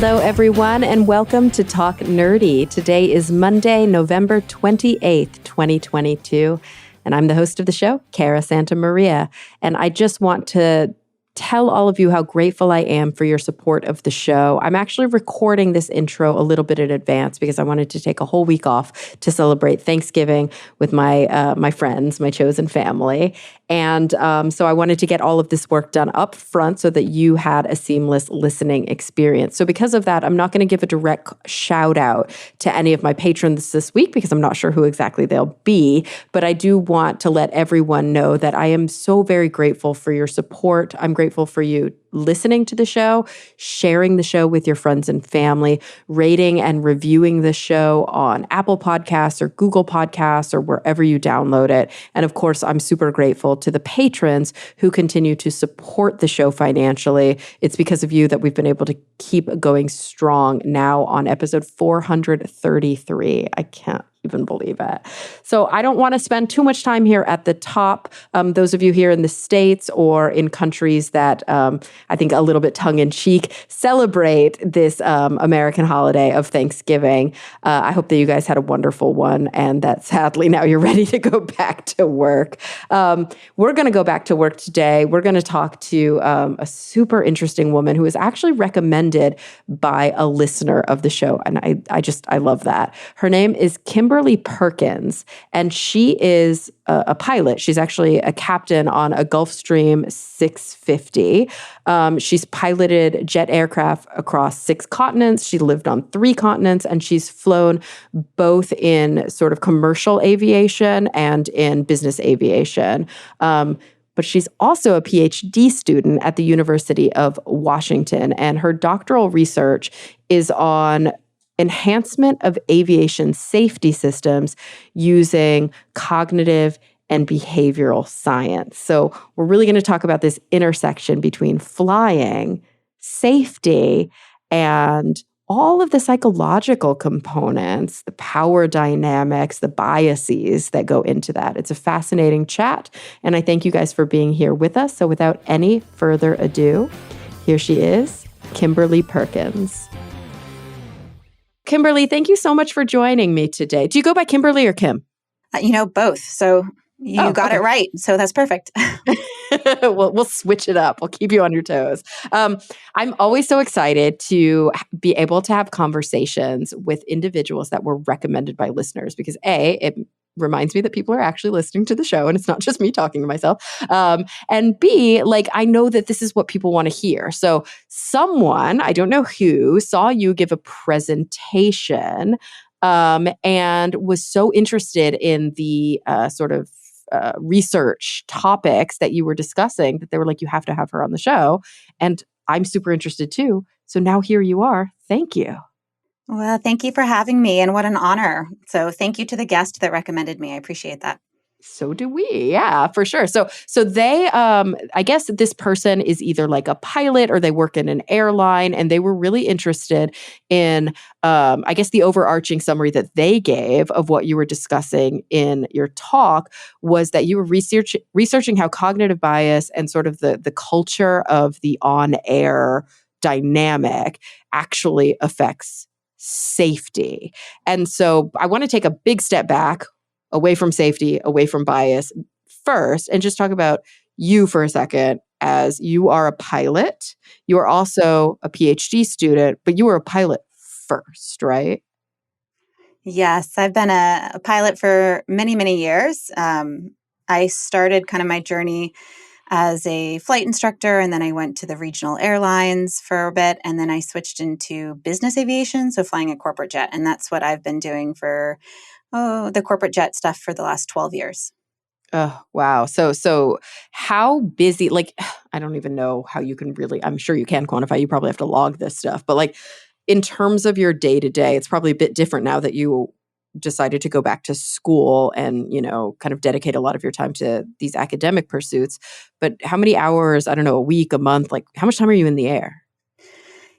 Hello, everyone, and welcome to Talk Nerdy. Today is Monday, November 28th, 2022, and I'm the host of the show, Cara Santa Maria. And I just want to tell all of you how grateful I am for your support of the show. I'm actually recording this intro a little bit in advance because I wanted to take a whole week off to celebrate Thanksgiving with my friends, my chosen family. And so I wanted to get all of this work done up front so that you had a seamless listening experience. So because of that, I'm not going to give a direct shout out to any of my patrons this week because I'm not sure who exactly they'll be. But I do want to let everyone know that I am so very grateful for your support. I'm grateful for you listening to the show, sharing the show with your friends and family, rating and reviewing the show on Apple Podcasts or Google Podcasts or wherever you download it. And of course, I'm super grateful to the patrons who continue to support the show financially. It's because of you that we've been able to keep going strong now on episode 433. I can't even believe it. So I don't want to spend too much time here at the top. Those of you here in the States or in countries that I think a little bit tongue-in-cheek celebrate this American holiday of Thanksgiving. I hope that you guys had a wonderful one and that sadly now you're ready to go back to work. We're going to go back to work today. We're going to talk to a super interesting woman who was actually recommended by a listener of the show. And I love that. Her name is Kimberly Perkins, and she is a pilot. She's actually a captain on a Gulfstream 650. She's piloted jet aircraft across 6 continents. She lived on 3 continents, and she's flown both in sort of commercial aviation and in business aviation. But she's also a PhD student at the University of Washington, and her doctoral research is on enhancement of aviation safety systems using cognitive and behavioral science. So we're really going to talk about this intersection between flying, safety, and all of the psychological components, the power dynamics, the biases that go into that. It's a fascinating chat, and I thank you guys for being here with us. So without any further ado, here she is, Kimberly Perkins. Kimberly, thank you so much for joining me today. Do you go by Kimberly or Kim? Both. So you got it right. So that's perfect. We'll switch it up. We'll keep you on your toes. I'm always so excited to be able to have conversations with individuals that were recommended by listeners because A, it reminds me that people are actually listening to the show and it's not just me talking to myself. And B, I know that this is what people want to hear. So someone, I don't know who, saw you give a presentation and was so interested in the research topics that you were discussing that they were like, you have to have her on the show. And I'm super interested too. So now here you are. Thank you. Well, thank you for having me and what an honor. So thank you to the guest that recommended me. I appreciate that. So do we. Yeah, for sure. So they, I guess this person is either like a pilot or they work in an airline and they were really interested in, I guess the overarching summary that they gave of what you were discussing in your talk was that you were researching how cognitive bias and sort of the culture of the on-air dynamic actually affects safety. And so I want to take a big step back away from safety, away from bias first, and just talk about you for a second as you are a pilot. You are also a PhD student, but you were a pilot first, right? Yes, I've been a pilot for many, many years. I started kind of my journey as a flight instructor, and then I went to the regional airlines for a bit, and then I switched into business aviation, so flying a corporate jet. And that's what I've been doing for the corporate jet stuff for the last 12 years. Oh, wow. So how busy, I don't even know how you can really, I'm sure you can quantify, you probably have to log this stuff, but in terms of your day to day, it's probably a bit different now that you decided to go back to school and, kind of dedicate a lot of your time to these academic pursuits. But how many hours, I don't know, a week, a month, how much time are you in the air?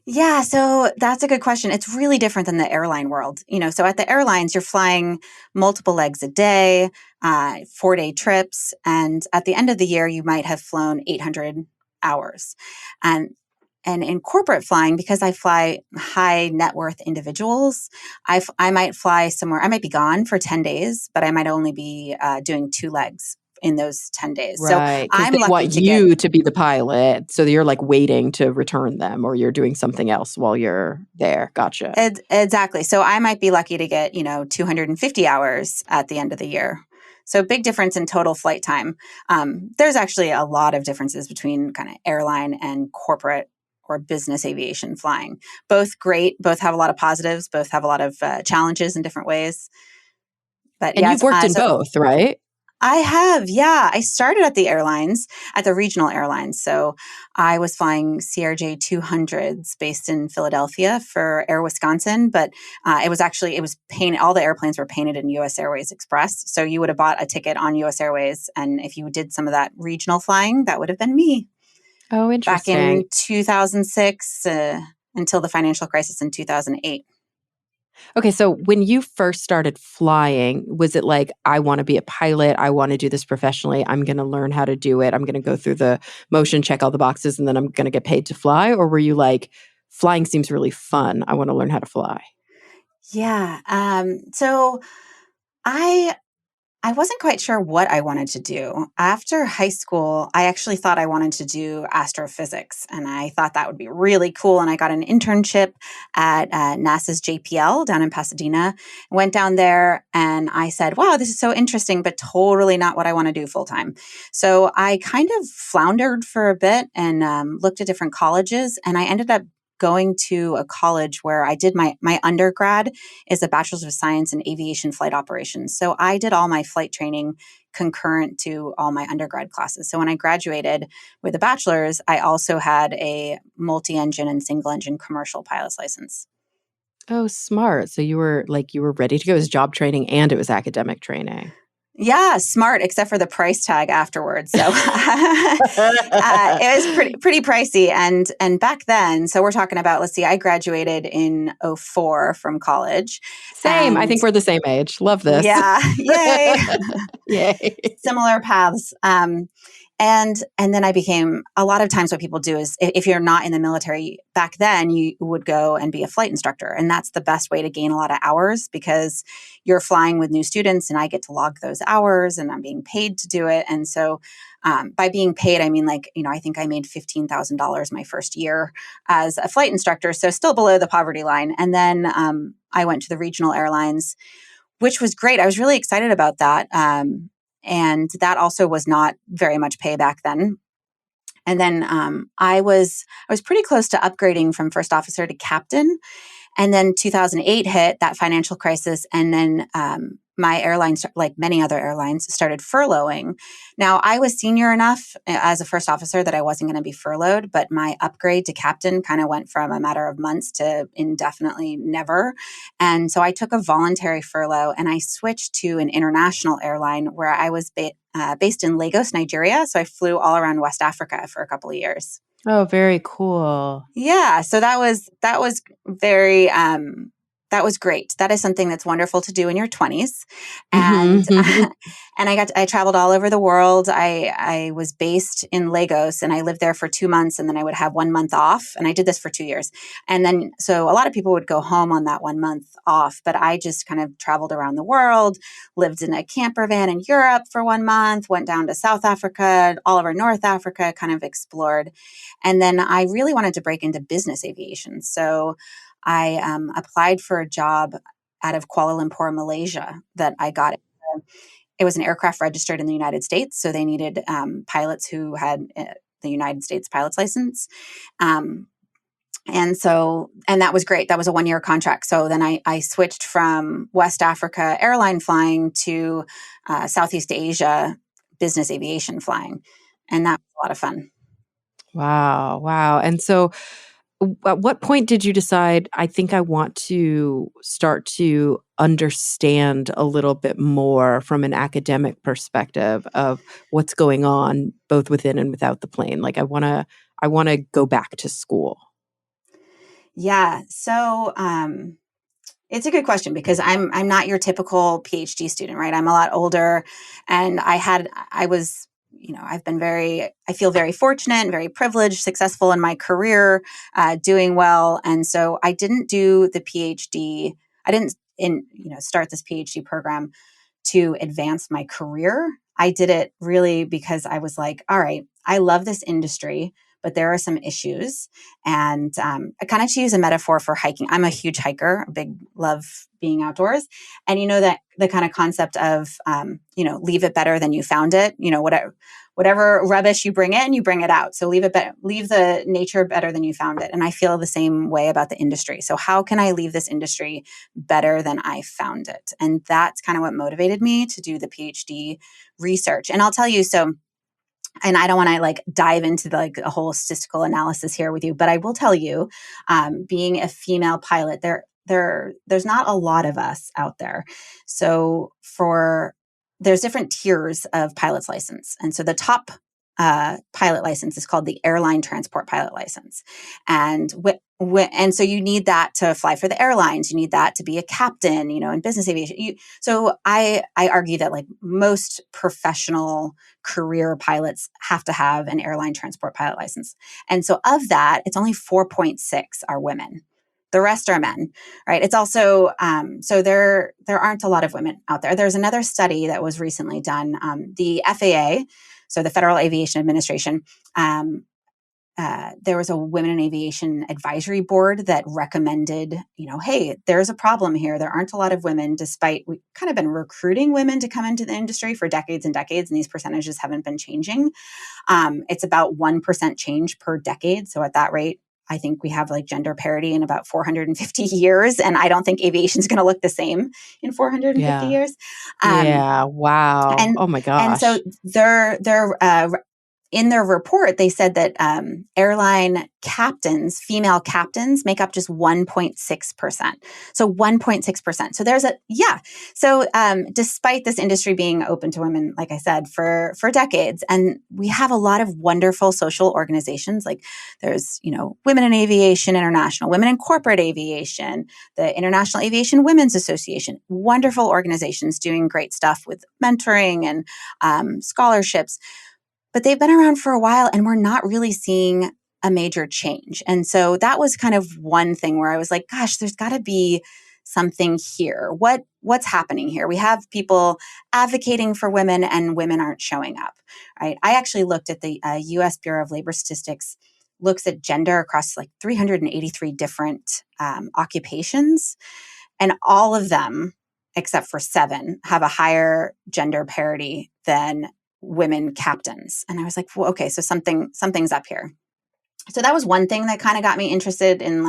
Yeah, so that's a good question. It's really different than the airline world. So at the airlines, you're flying multiple legs a day, 4-day trips. And at the end of the year, you might have flown 800 hours. And and in corporate flying, because I fly high net worth individuals, I might fly somewhere. I might be gone for 10 days, but I might only be doing 2 legs in those 10 days. So Right. Because I'm they lucky want to get. you to be the pilot. So you're like waiting to return them or you're doing something else while you're there. Gotcha. Exactly. So I might be lucky to get, 250 hours at the end of the year. So big difference in total flight time. There's actually a lot of differences between kind of airline and corporate or business aviation flying. Both great, both have a lot of positives, both have a lot of challenges in different ways. But And yeah, you've worked in both, right? I have, yeah. I started at the airlines, at the regional airlines. So I was flying CRJ 200s based in Philadelphia for Air Wisconsin, but it was painted, all the airplanes were painted in US Airways Express. So you would have bought a ticket on US Airways. And if you did some of that regional flying, that would have been me Oh, back interesting. in 2006 until the financial crisis in 2008. Okay, so when you first started flying, was it like, I want to be a pilot, I want to do this professionally, I'm going to learn how to do it, I'm going to go through the motion, check all the boxes, and then I'm going to get paid to fly? Or were you like, flying seems really fun, I want to learn how to fly? Yeah. So I I wasn't quite sure what I wanted to do. After high school, I actually thought I wanted to do astrophysics, and I thought that would be really cool. And I got an internship at NASA's JPL down in Pasadena. Went down there, and I said, "Wow, this is so interesting, but totally not what I want to do full time." So I kind of floundered for a bit and looked at different colleges, and I ended up going to a college where I did my undergrad is a bachelor's of science in aviation flight operations. So I did all my flight training concurrent to all my undergrad classes. So when I graduated with a bachelor's, I also had a multi-engine and single engine commercial pilot's license. Oh, smart. So you were ready to go. It was job training and it was academic training. Yeah, smart, except for the price tag afterwards. So it was pretty pricey. And back then, so we're talking about, let's see, I graduated in '04 from college, Same. I and think we're the same age. Love this. yeah, yay. Yay. Similar paths. And then I became, a lot of times what people do is, if you're not in the military back then, you would go and be a flight instructor. And that's the best way to gain a lot of hours, because you're flying with new students and I get to log those hours and I'm being paid to do it. And so by being paid, I mean, like, I think I made $15,000 my first year as a flight instructor. So still below the poverty line. And then I went to the regional airlines, which was great. I was really excited about that. And that also was not very much pay back then. And then I was pretty close to upgrading from first officer to captain. And then 2008 hit, that financial crisis, and then my airlines, like many other airlines, started furloughing. Now, I was senior enough as a first officer that I wasn't going to be furloughed, but my upgrade to captain kind of went from a matter of months to indefinitely never. And so I took a voluntary furlough and I switched to an international airline where I was based in Lagos, Nigeria. So I flew all around West Africa for a couple of years. Oh, very cool. Yeah, so that was very that was great. That is something that's wonderful to do in your 20s. And Mhm. and I traveled all over the world. I was based in Lagos and I lived there for 2 months, and then I would have 1 month off, and I did this for 2 years. And then so a lot of people would go home on that 1 month off, but I just kind of traveled around the world, lived in a camper van in Europe for 1 month, went down to South Africa, all over North Africa, kind of explored. And then I really wanted to break into business aviation. So I applied for a job out of Kuala Lumpur, Malaysia, that I got. It was an aircraft registered in the United States. So they needed pilots who had the United States pilot's license. Um, and that was great. That was a 1 year contract. So then I switched from West Africa airline flying to Southeast Asia business aviation flying. And that was a lot of fun. Wow, wow. And so at what point did you decide, I think I want to start to understand a little bit more from an academic perspective of what's going on both within and without the plane? Like I want to go back to school. Yeah. So it's a good question, because I'm not your typical PhD student, right? I'm a lot older, and I was I feel very fortunate, very privileged, successful in my career, doing well. And so I didn't do the PhD. I didn't start this PhD program to advance my career. I did it really because I was like, all right, I love this industry, but there are some issues. And I kind of to use a metaphor for hiking. I'm a huge hiker, a big love being outdoors. And that the kind of concept of, leave it better than you found it, whatever rubbish you bring in, you bring it out. So leave the nature better than you found it. And I feel the same way about the industry. So how can I leave this industry better than I found it? And that's kind of what motivated me to do the PhD research. And I'll tell you, and I don't want to dive into a whole statistical analysis here with you, but I will tell you, being a female pilot, there's not a lot of us out there. So there's different tiers of pilot's license. And so the top pilot license is called the airline transport pilot license. And and so you need that to fly for the airlines. You need that to be a captain, in business aviation. So I argue that most professional career pilots have to have an airline transport pilot license. And so of that, it's only 4.6 are women. The rest are men, right? It's also, so there aren't a lot of women out there. There's another study that was recently done. The FAA, so the Federal Aviation Administration, there was a Women in Aviation Advisory Board that recommended, hey, there's a problem here. There aren't a lot of women, despite we've kind of been recruiting women to come into the industry for decades and decades, and these percentages haven't been changing. It's about 1% change per decade. So at that rate, I think we have gender parity in about 450 years. And I don't think aviation is going to look the same in 450 years. Yeah. Wow. Oh my And so gosh. they're in their report, they said that airline captains, female captains, make up just 1.6%. So 1.6%. So So despite this industry being open to women, like I said, for decades, and we have a lot of wonderful social organizations. There's, Women in Aviation International, Women in Corporate Aviation, the International Aviation Women's Association, wonderful organizations doing great stuff with mentoring and scholarships. But they've been around for a while and we're not really seeing a major change. And so that was kind of one thing where I was like, gosh, there's got to be something here. What's happening here? We have people advocating for women and women aren't showing up, right? I actually looked at the U.S. Bureau of Labor Statistics looks at gender across 383 different occupations, and all of them, except for 7, have a higher gender parity than women captains. And I was like, well, okay, so something's up here. So that was one thing that kind of got me interested in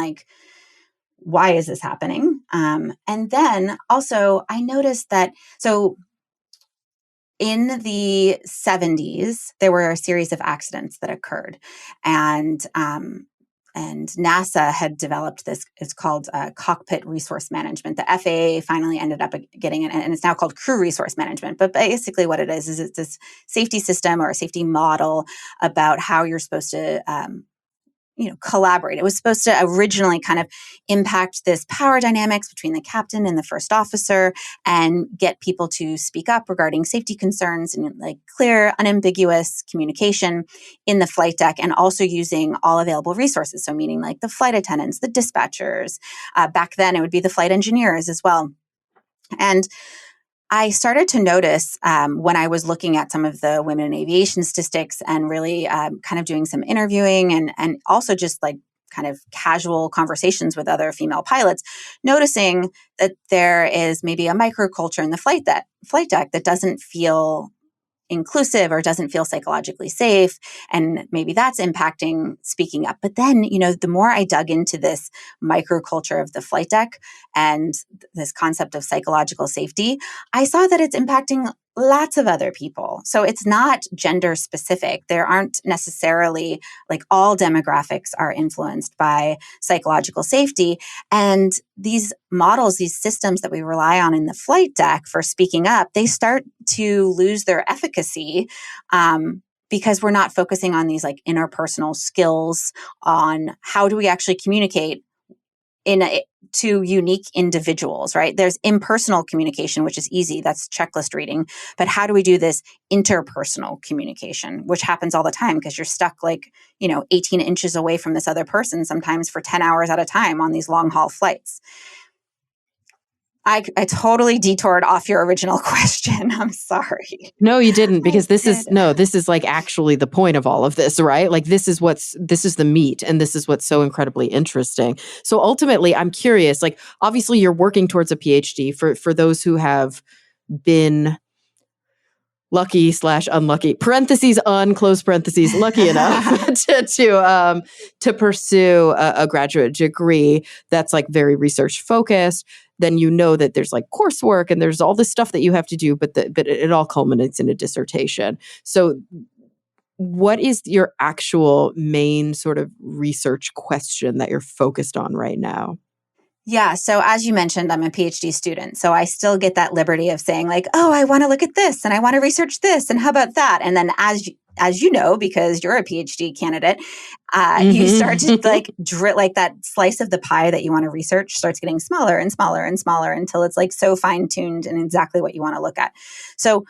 why is this happening? And then also I noticed that, so in the 70s, there were a series of accidents that occurred. And NASA had developed this, it's called cockpit resource management. The FAA finally ended up getting it, and it's now called crew resource management. But basically what it is it's this safety system or a safety model about how you're supposed to collaborate. It was supposed to originally kind of impact this power dynamics between the captain and the first officer and get people to speak up regarding safety concerns and clear, unambiguous communication in the flight deck, and also using all available resources. So meaning the flight attendants, the dispatchers, back then it would be the flight engineers as well. And I started to notice when I was looking at some of the women in aviation statistics and really kind of doing some interviewing and also just kind of casual conversations with other female pilots, noticing that there is maybe a microculture in the flight deck that doesn't feel inclusive or doesn't feel psychologically safe. And maybe that's impacting speaking up. But then, the more I dug into this microculture of the flight deck and this concept of psychological safety, I saw that it's impacting lots of other people. So it's not gender specific. There aren't necessarily all demographics are influenced by psychological safety. And these models, these systems that we rely on in the flight deck for speaking up, they start to lose their efficacy because we're not focusing on these interpersonal skills on how do we actually communicate to unique individuals, right? There's impersonal communication, which is easy. That's checklist reading. But how do we do this interpersonal communication, which happens all the time because you're stuck 18 inches away from this other person, sometimes for 10 hours at a time on these long haul flights. I totally detoured off your original question. I'm sorry. No, you didn't, because this is like actually the point of all of this, right? Like this is the meat, and this is what's so incredibly interesting. So ultimately, I'm curious, like obviously you're working towards a PhD. For those who have been lucky / unlucky, parentheses close parentheses, lucky enough to pursue a graduate degree that's like very research focused, then you know that there's like coursework and there's all this stuff that you have to do, but it all culminates in a dissertation. So what is your actual main sort of research question that you're focused on right now? Yeah. So as you mentioned, I'm a PhD student. So I still get that liberty of saying like, oh, I want to look at this and I want to research this. And how about that? And then as you know, because you're a PhD candidate, you start to like that slice of the pie that you want to research starts getting smaller and smaller and smaller until it's like so fine tuned and exactly what you want to look at. So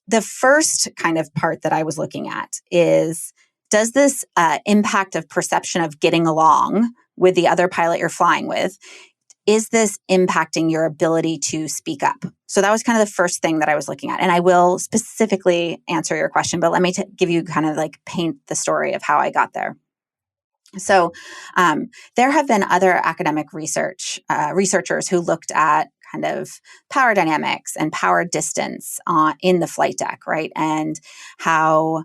the first kind of part that I was looking at is, does this impact of perception of getting along with the other pilot you're flying with, is this impacting your ability to speak up? So that was kind of the first thing that I was looking at. And I will specifically answer your question, but let me give you kind of like paint the story of how I got there. So there have been other academic researchers who looked at kind of power dynamics and power distance in the flight deck, right? And how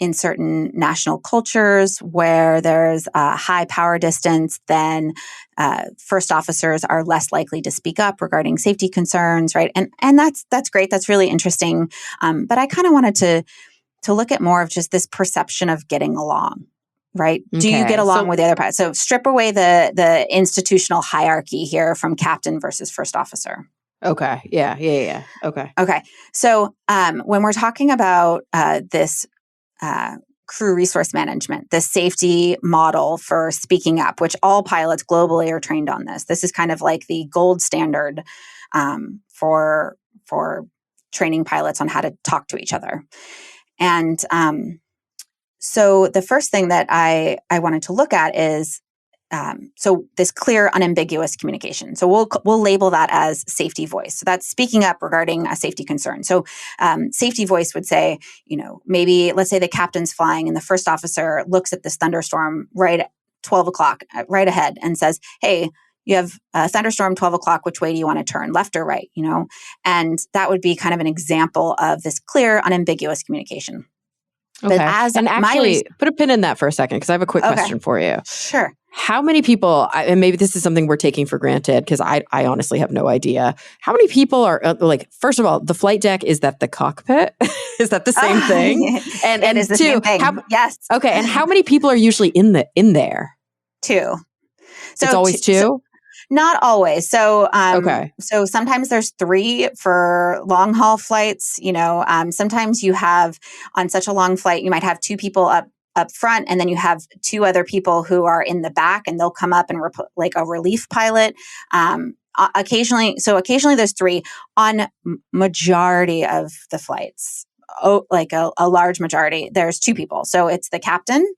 in certain national cultures where there's a high power distance, then first officers are less likely to speak up regarding safety concerns, right? And that's great. That's really interesting. But I kind of wanted to look at more of just this perception of getting along, right? Okay. Do you get along with the other pilot? So strip away the institutional hierarchy here from captain versus first officer. Okay. Yeah. Okay. So when we're talking about this crew resource management, the safety model for speaking up, which all pilots globally are trained on this. This is kind of like the gold standard for training pilots on how to talk to each other. And so the first thing that I wanted to look at is so this clear, unambiguous communication. So we'll label that as safety voice. So that's speaking up regarding a safety concern. So safety voice would say, maybe let's say the captain's flying and the first officer looks at this thunderstorm right at 12 o'clock, right ahead, and says, hey, you have a thunderstorm 12 o'clock, which way do you want to turn, left or right? And that would be kind of an example of this clear, unambiguous communication. Okay. And actually, put a pin in that for a second, because I have a quick question for you. Sure. How many people, and maybe this is something we're taking for granted, because I honestly have no idea. How many people are first of all, the flight deck, is that the cockpit? Is that the same thing? And it is the same thing. Yes. Okay. And how many people are usually in there? 2. So it's always 2? So, not always. So, okay. So sometimes there's 3 for long haul flights. Sometimes you have on such a long flight, you might have 2 people up front, and then you have 2 other people who are in the back, and they'll come up and like a relief pilot. Occasionally there's 3 on majority of the flights. Oh, like a large majority, there's 2 people. So it's the captain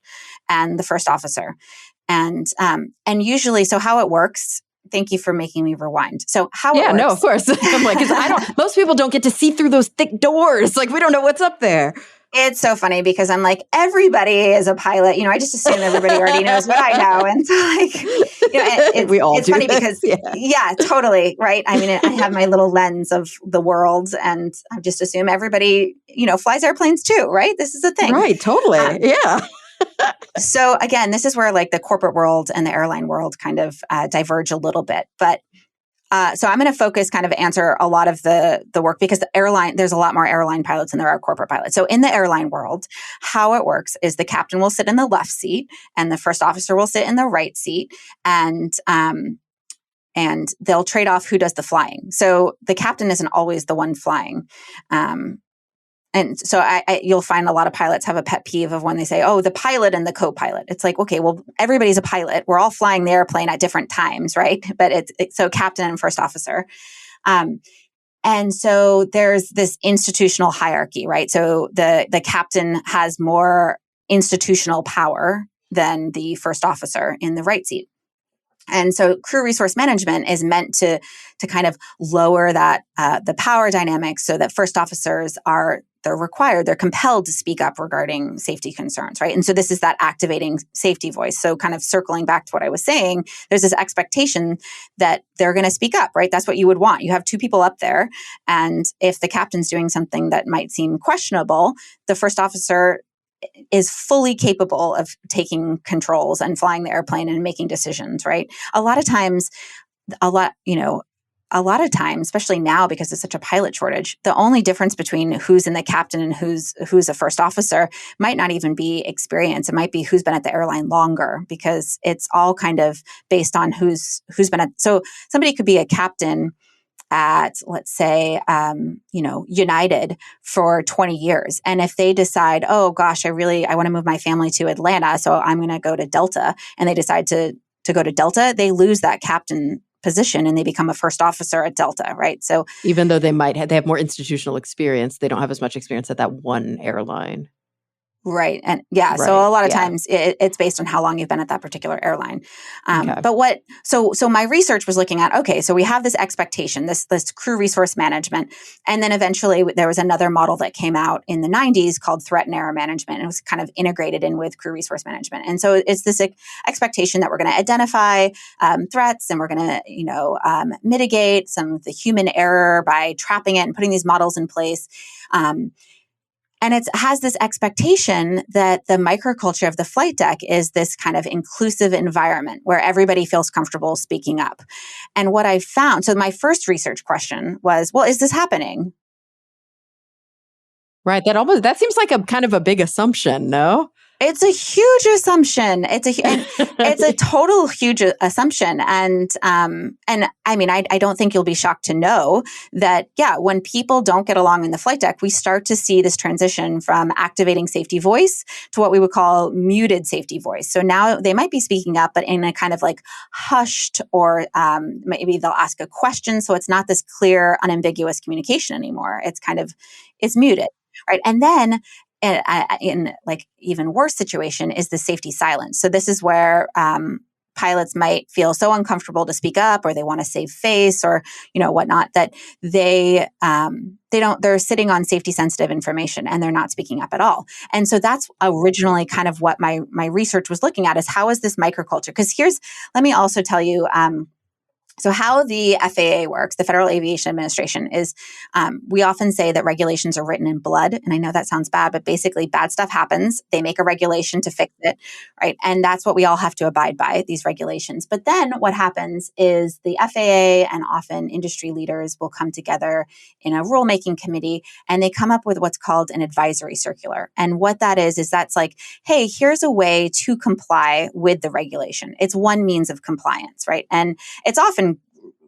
and the first officer. And usually, so how it works. Thank you for making me rewind. So how it works. Yeah, no, of course. I'm like, because most people don't get to see through those thick doors. Like, we don't know what's up there. It's so funny because I'm like, everybody is a pilot. I just assume everybody already knows what I know. And so we all it's do funny this. Because yeah, totally. Right. I mean, I have my little lens of the world, and I just assume everybody, flies airplanes too. Right. This is a thing. Right. Totally. Yeah. So again, this is where like the corporate world and the airline world kind of diverge a little bit. But so I'm going to focus, kind of answer a lot of the work, because there's a lot more airline pilots than there are corporate pilots. So in the airline world, how it works is the captain will sit in the left seat and the first officer will sit in the right seat, and they'll trade off who does the flying. So the captain isn't always the one flying. And so you'll find a lot of pilots have a pet peeve of when they say, oh, the pilot and the co-pilot. It's like, okay, well, everybody's a pilot. We're all flying the airplane at different times, right? But it's so captain and first officer. And so there's this institutional hierarchy, right? So the captain has more institutional power than the first officer in the right seat. And so crew resource management is meant to kind of lower that the power dynamics so that first officers they're compelled to speak up regarding safety concerns, right? And so this is that activating safety voice. So kind of circling back to what I was saying, there's this expectation that they're going to speak up, right? That's what you would want. You have two people up there, and if the captain's doing something that might seem questionable, the first officer is fully capable of taking controls and flying the airplane and making decisions, right? A lot of times, especially now because it's such a pilot shortage, the only difference between who's in the captain and who's a first officer might not even be experience. It might be who's been at the airline longer, because it's all kind of based on who's been at. So somebody could be a captain at, let's say, United for 20 years. And if they decide, oh gosh, I want to move my family to Atlanta, so I'm going to go to Delta, and they decide to go to Delta, they lose that captain position and they become a first officer at Delta, right? So even though they have more institutional experience, they don't have as much experience at that one airline. Right. And yeah, so a lot of times it's based on how long you've been at that particular airline. But so my research was looking at, okay, so we have this expectation, this crew resource management. And then eventually there was another model that came out in the 90s called threat and error management. It was kind of integrated in with crew resource management. And so it's this expectation that we're going to identify threats, and we're going to, mitigate some of the human error by trapping it and putting these models in place. And it has this expectation that the microculture of the flight deck is this kind of inclusive environment where everybody feels comfortable speaking up. And what I found, so my first research question was, well, is this happening? Right. That seems like a kind of a big assumption, no? It's a huge assumption. It's a total huge assumption. And I mean, I don't think you'll be shocked to know that, when people don't get along in the flight deck, we start to see this transition from activating safety voice to what we would call muted safety voice. So now they might be speaking up, but in a kind of like hushed, or maybe they'll ask a question. So it's not this clear, unambiguous communication anymore. It's muted. Right. And then in like even worse situation is the safety silence. So this is where pilots might feel so uncomfortable to speak up, or they want to save face, or whatnot, that they're sitting on safety sensitive information and they're not speaking up at all. And so that's originally kind of what my research was looking at, is how is this microculture? Because let me also tell you. So how the FAA works, the Federal Aviation Administration, is we often say that regulations are written in blood. And I know that sounds bad, but basically bad stuff happens. They make a regulation to fix it, right? And that's what we all have to abide by, these regulations. But then what happens is the FAA and often industry leaders will come together in a rulemaking committee, and they come up with what's called an advisory circular. And what that is that's like, hey, here's a way to comply with the regulation. It's one means of compliance, right? And it's often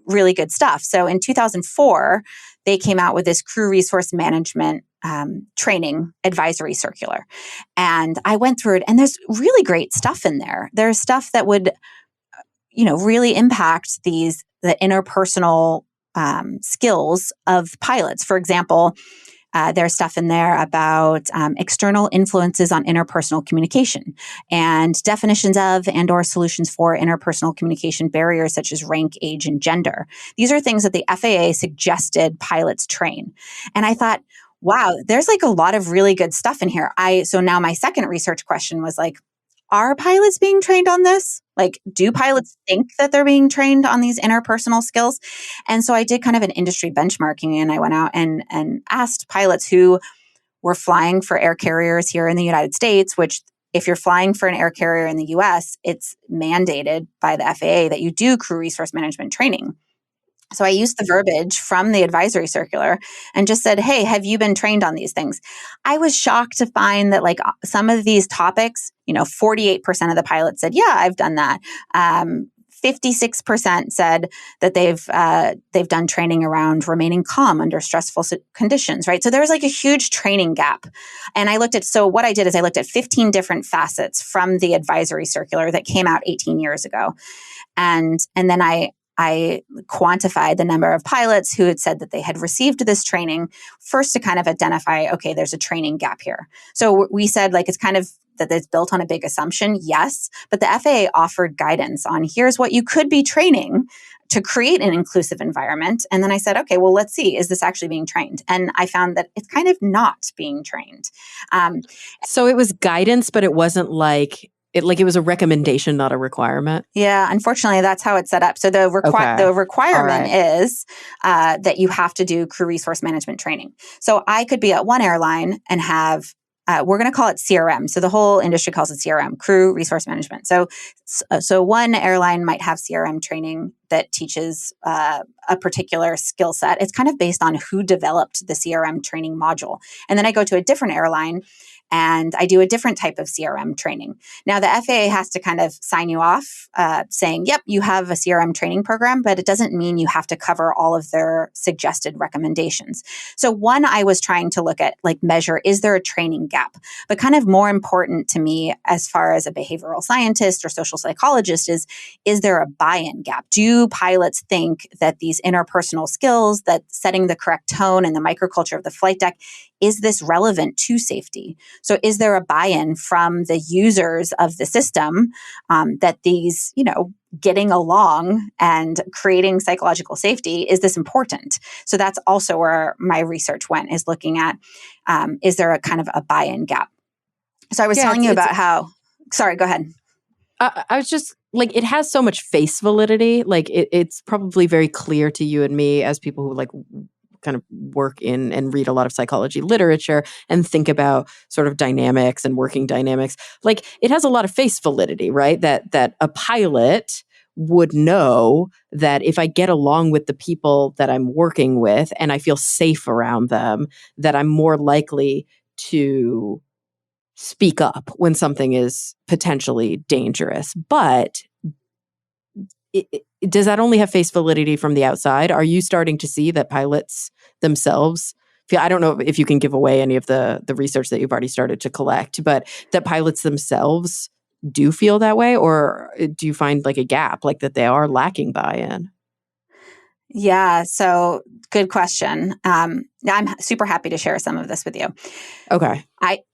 really good stuff. So in 2004, they came out with this crew resource management training advisory circular. And I went through it, and there's really great stuff in there. There's stuff that would, really impact the interpersonal skills of pilots. For example, there's stuff in there about external influences on interpersonal communication, and definitions of and or solutions for interpersonal communication barriers such as rank, age, and gender. These are things that the FAA suggested pilots train. And I thought, wow, there's like a lot of really good stuff in here. So now my second research question was like, are pilots being trained on this? Like, do pilots think that they're being trained on these interpersonal skills? And so I did kind of an industry benchmarking, and I went out and asked pilots who were flying for air carriers here in the United States, which if you're flying for an air carrier in the US, it's mandated by the FAA that you do crew resource management training. So I used the verbiage from the advisory circular and just said, hey, have you been trained on these things? I was shocked to find that like some of these topics, 48% of the pilots said, yeah, I've done that. 56% said that they've done training around remaining calm under stressful conditions, right? So there was like a huge training gap. And what I did is I looked at 15 different facets from the advisory circular that came out 18 years ago. And then I quantified the number of pilots who had said that they had received this training, first to kind of identify, okay, there's a training gap here. So we said, like, it's kind of that it's built on a big assumption, yes, but the FAA offered guidance on here's what you could be training to create an inclusive environment. And then I said, okay, well, let's see, is this actually being trained? And I found that it's kind of not being trained. So it was guidance, but it wasn't like it was a recommendation, not a requirement. Yeah, unfortunately, that's how it's set up. So the requirement is that you have to do crew resource management training. So I could be at one airline and have we're going to call it CRM. So the whole industry calls it CRM, crew resource management. So one airline might have CRM training that teaches a particular skill set. It's kind of based on who developed the CRM training module. And then I go to a different airline and I do a different type of CRM training. Now, the FAA has to kind of sign you off saying, yep, you have a CRM training program, but it doesn't mean you have to cover all of their suggested recommendations. So one, I was trying to look at, like, measure, is there a training gap? But kind of more important to me as far as a behavioral scientist or social psychologist is there a buy-in gap? Do pilots think that these interpersonal skills, that setting the correct tone and the microculture of the flight deck, is this relevant to safety? So is there a buy-in from the users of the system that these, getting along and creating psychological safety, is this important? So that's also where my research went, is looking at, is there a kind of a buy-in gap? So I was telling you about how, sorry, go ahead. I was just like, it has so much face validity. Like it's probably very clear to you and me as people who like kind of work in and read a lot of psychology literature and think about sort of dynamics and working dynamics. Like it has a lot of face validity, right? That a pilot would know that if I get along with the people that I'm working with and I feel safe around them, that I'm more likely to speak up when something is potentially dangerous. But does that only have face validity from the outside? Are you starting to see that pilots themselves feel, I don't know if you can give away any of the research that you've already started to collect, but that pilots themselves do feel that way? Or do you find like a gap, like that they are lacking buy-in? Yeah, so good question. I'm super happy to share some of this with you. Okay.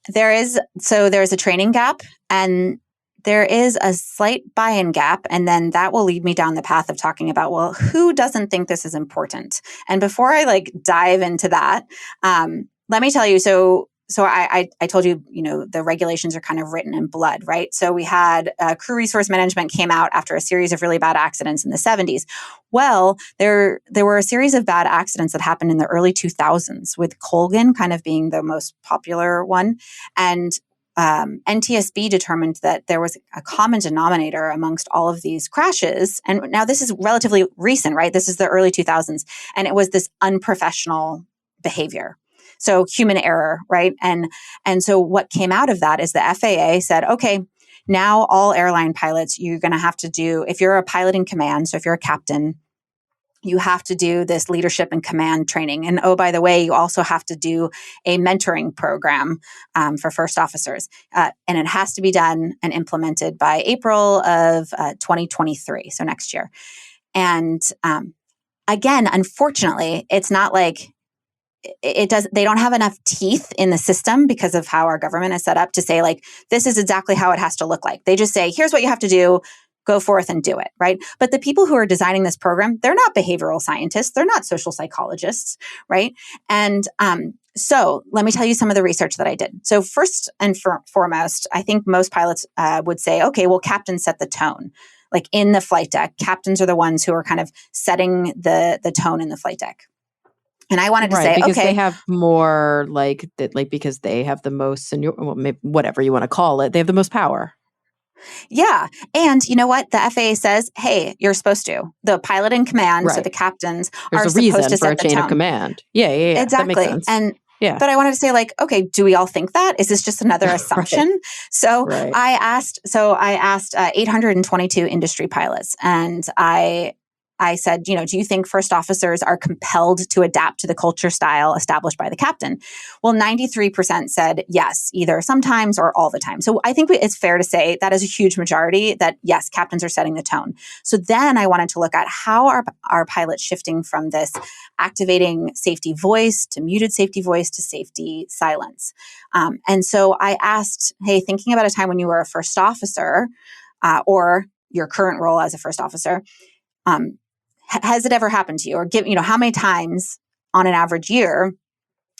There's a training gap, and there is a slight buy-in gap, and then that will lead me down the path of talking about, well, who doesn't think this is important? And before I dive into that, let me tell you, so I told you, the regulations are kind of written in blood, right? So we had crew resource management came out after a series of really bad accidents in the 70s. Well, there were a series of bad accidents that happened in the early 2000s, with Colgan kind of being the most popular one. And NTSB determined that there was a common denominator amongst all of these crashes. And now this is relatively recent, right? This is the early 2000s. And it was this unprofessional behavior. So human error, right? And so what came out of that is the FAA said, okay, now all airline pilots, you're going to have to do, if you're a pilot in command, so if you're a captain, you have to do this leadership and command training. And oh, by the way, you also have to do a mentoring program for first officers. And it has to be done and implemented by April of 2023, so next year. And again, unfortunately, it's not like they don't have enough teeth in the system because of how our government is set up to say, like, this is exactly how it has to look like. They just say, here's what you have to do. Go forth and do it, right? But the people who are designing this program, they're not behavioral scientists. They're not social psychologists, right? And so let me tell you some of the research that I did. So first and foremost, I think most pilots would say, okay, well, captains set the tone. Like in the flight deck, captains are the ones who are kind of setting the tone in the flight deck. And I wanted to say, because okay, they have more because they have the most senior, whatever you want to call it, they have the most power. Yeah. And you know what? The FAA says, hey, you're supposed to. The pilot in command, right. So the captains There's are a supposed reason to for set a the chain tone. of command. Yeah. Exactly. That makes sense. Yeah. But I wanted to say, like, okay, do we all think that? Is this just another assumption? Right. So Right. I asked 822 industry pilots, and I said, do you think first officers are compelled to adapt to the culture style established by the captain? Well, 93% said yes, either sometimes or all the time. So I think it's fair to say that is a huge majority that, yes, captains are setting the tone. So then I wanted to look at how are pilots shifting from this activating safety voice to muted safety voice to safety silence. And so I asked, hey, thinking about a time when you were a first officer or your current role as a first officer, has it ever happened to you? Or how many times on an average year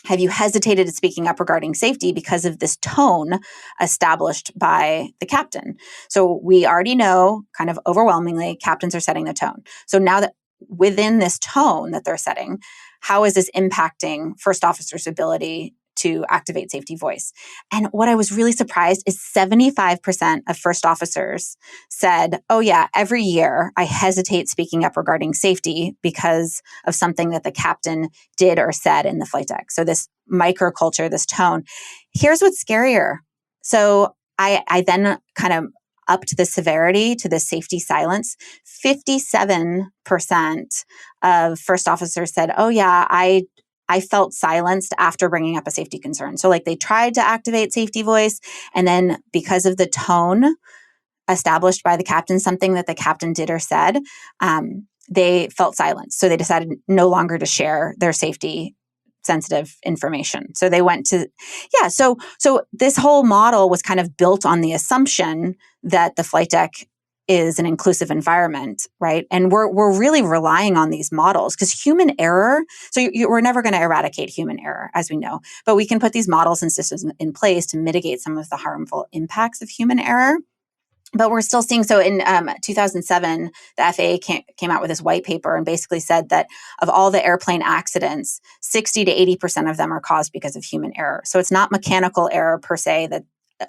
have you hesitated at speaking up regarding safety because of this tone established by the captain? So we already know kind of overwhelmingly captains are setting the tone. So now that within this tone that they're setting, how is this impacting first officers' ability to activate safety voice? And what I was really surprised is 75% of first officers said, oh yeah, every year I hesitate speaking up regarding safety because of something that the captain did or said in the flight deck. So this microculture, this tone. Here's what's scarier. So I then kind of upped the severity to the safety silence. 57% of first officers said, oh yeah, I felt silenced after bringing up a safety concern. So like they tried to activate safety voice, and then because of the tone established by the captain, something that the captain did or said, they felt silenced. So they decided no longer to share their safety sensitive information. So they went to, so this whole model was kind of built on the assumption that the flight deck is an inclusive environment, right? And we're really relying on these models because human error, we're never going to eradicate human error, as we know, but we can put these models and systems in place to mitigate some of the harmful impacts of human error. But we're still seeing, so in 2007, the FAA came out with this white paper and basically said that of all the airplane accidents, 60 to 80% of them are caused because of human error. So it's not mechanical error per se that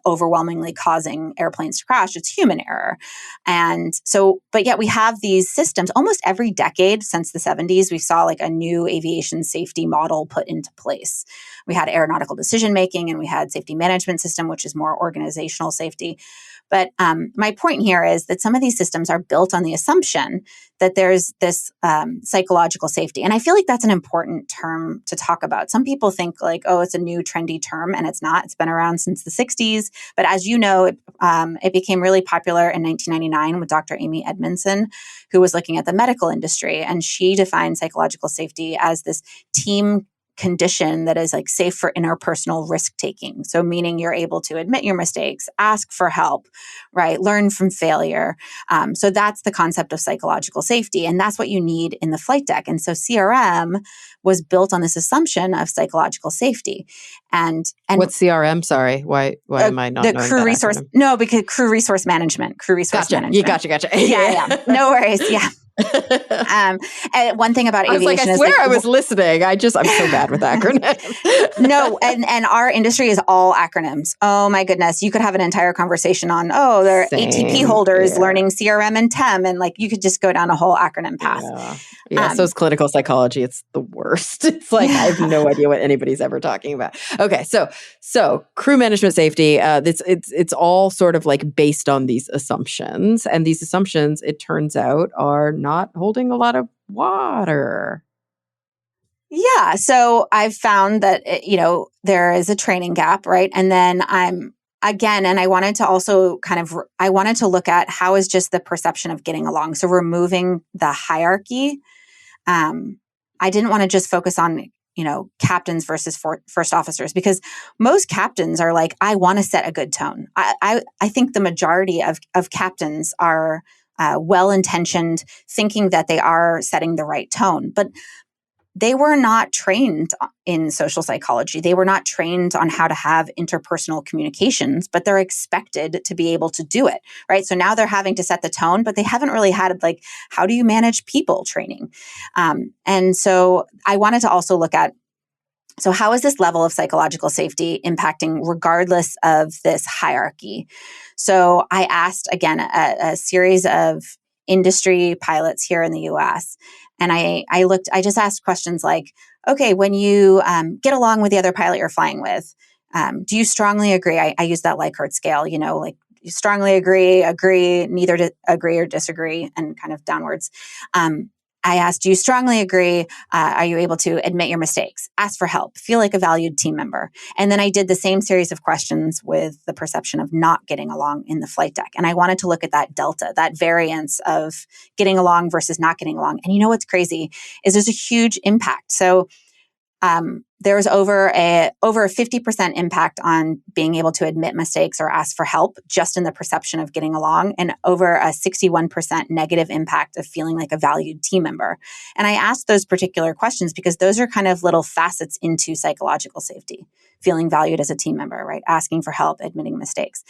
overwhelmingly causing airplanes to crash, it's human error. And so, but yet we have these systems almost every decade since the 70s, we saw like a new aviation safety model put into place. We had aeronautical decision making and we had safety management system, which is more organizational safety. But my point here is that some of these systems are built on the assumption that there's this psychological safety. And I feel like that's an important term to talk about. Some people think like, oh, it's a new trendy term, and it's not. It's been around since the 60s. But as you know, it became really popular in 1999 with Dr. Amy Edmondson, who was looking at the medical industry. And she defined psychological safety as this team condition that is like safe for interpersonal risk taking. So meaning you're able to admit your mistakes, ask for help, right? Learn from failure. So that's the concept of psychological safety. And that's what you need in the flight deck. And so CRM was built on this assumption of psychological safety. And what's CRM? Sorry. Why am I not the knowing crew that resource? acronym? No, because crew resource management. Gotcha. Yeah. No worries. Yeah. And one thing about I was aviation like, I swear I was listening. I'm so bad with acronyms. No, and our industry is all acronyms. Oh my goodness. You could have an entire conversation on, they're ATP holders learning CRM and TEM. And like, you could just go down a whole acronym path. Yeah. So it's clinical psychology. It's the worst. It's like, I have no idea what anybody's ever talking about. Okay. So crew management safety, it's all sort of like based on these assumptions, and these assumptions, it turns out, are not holding a lot of water. Yeah. So I've found that, there is a training gap, right? And then and I wanted to also I wanted to look at how is just the perception of getting along. So removing the hierarchy. I didn't want to just focus on, captains versus first officers, because most captains are like, I want to set a good tone. I think the majority of captains are well-intentioned, thinking that they are setting the right tone. But they were not trained in social psychology. They were not trained on how to have interpersonal communications, but they're expected to be able to do it, right? So now they're having to set the tone, but they haven't really had like, how do you manage people training? And so I wanted to also look at, so how is this level of psychological safety impacting regardless of this hierarchy? So I asked, again, a series of industry pilots here in the US. And I just asked questions like, okay, when you get along with the other pilot you're flying with, do you strongly agree? I use that Likert scale, like you strongly agree, neither agree or disagree, and kind of downwards. I asked, do you strongly agree? Are you able to admit your mistakes? Ask for help. Feel like a valued team member. And then I did the same series of questions with the perception of not getting along in the flight deck. And I wanted to look at that delta, that variance of getting along versus not getting along. And you know what's crazy is there's a huge impact. So there was over a 50% impact on being able to admit mistakes or ask for help just in the perception of getting along, and over a 61% negative impact of feeling like a valued team member. And I asked those particular questions because those are kind of little facets into psychological safety, feeling valued as a team member, right? Asking for help, admitting mistakes.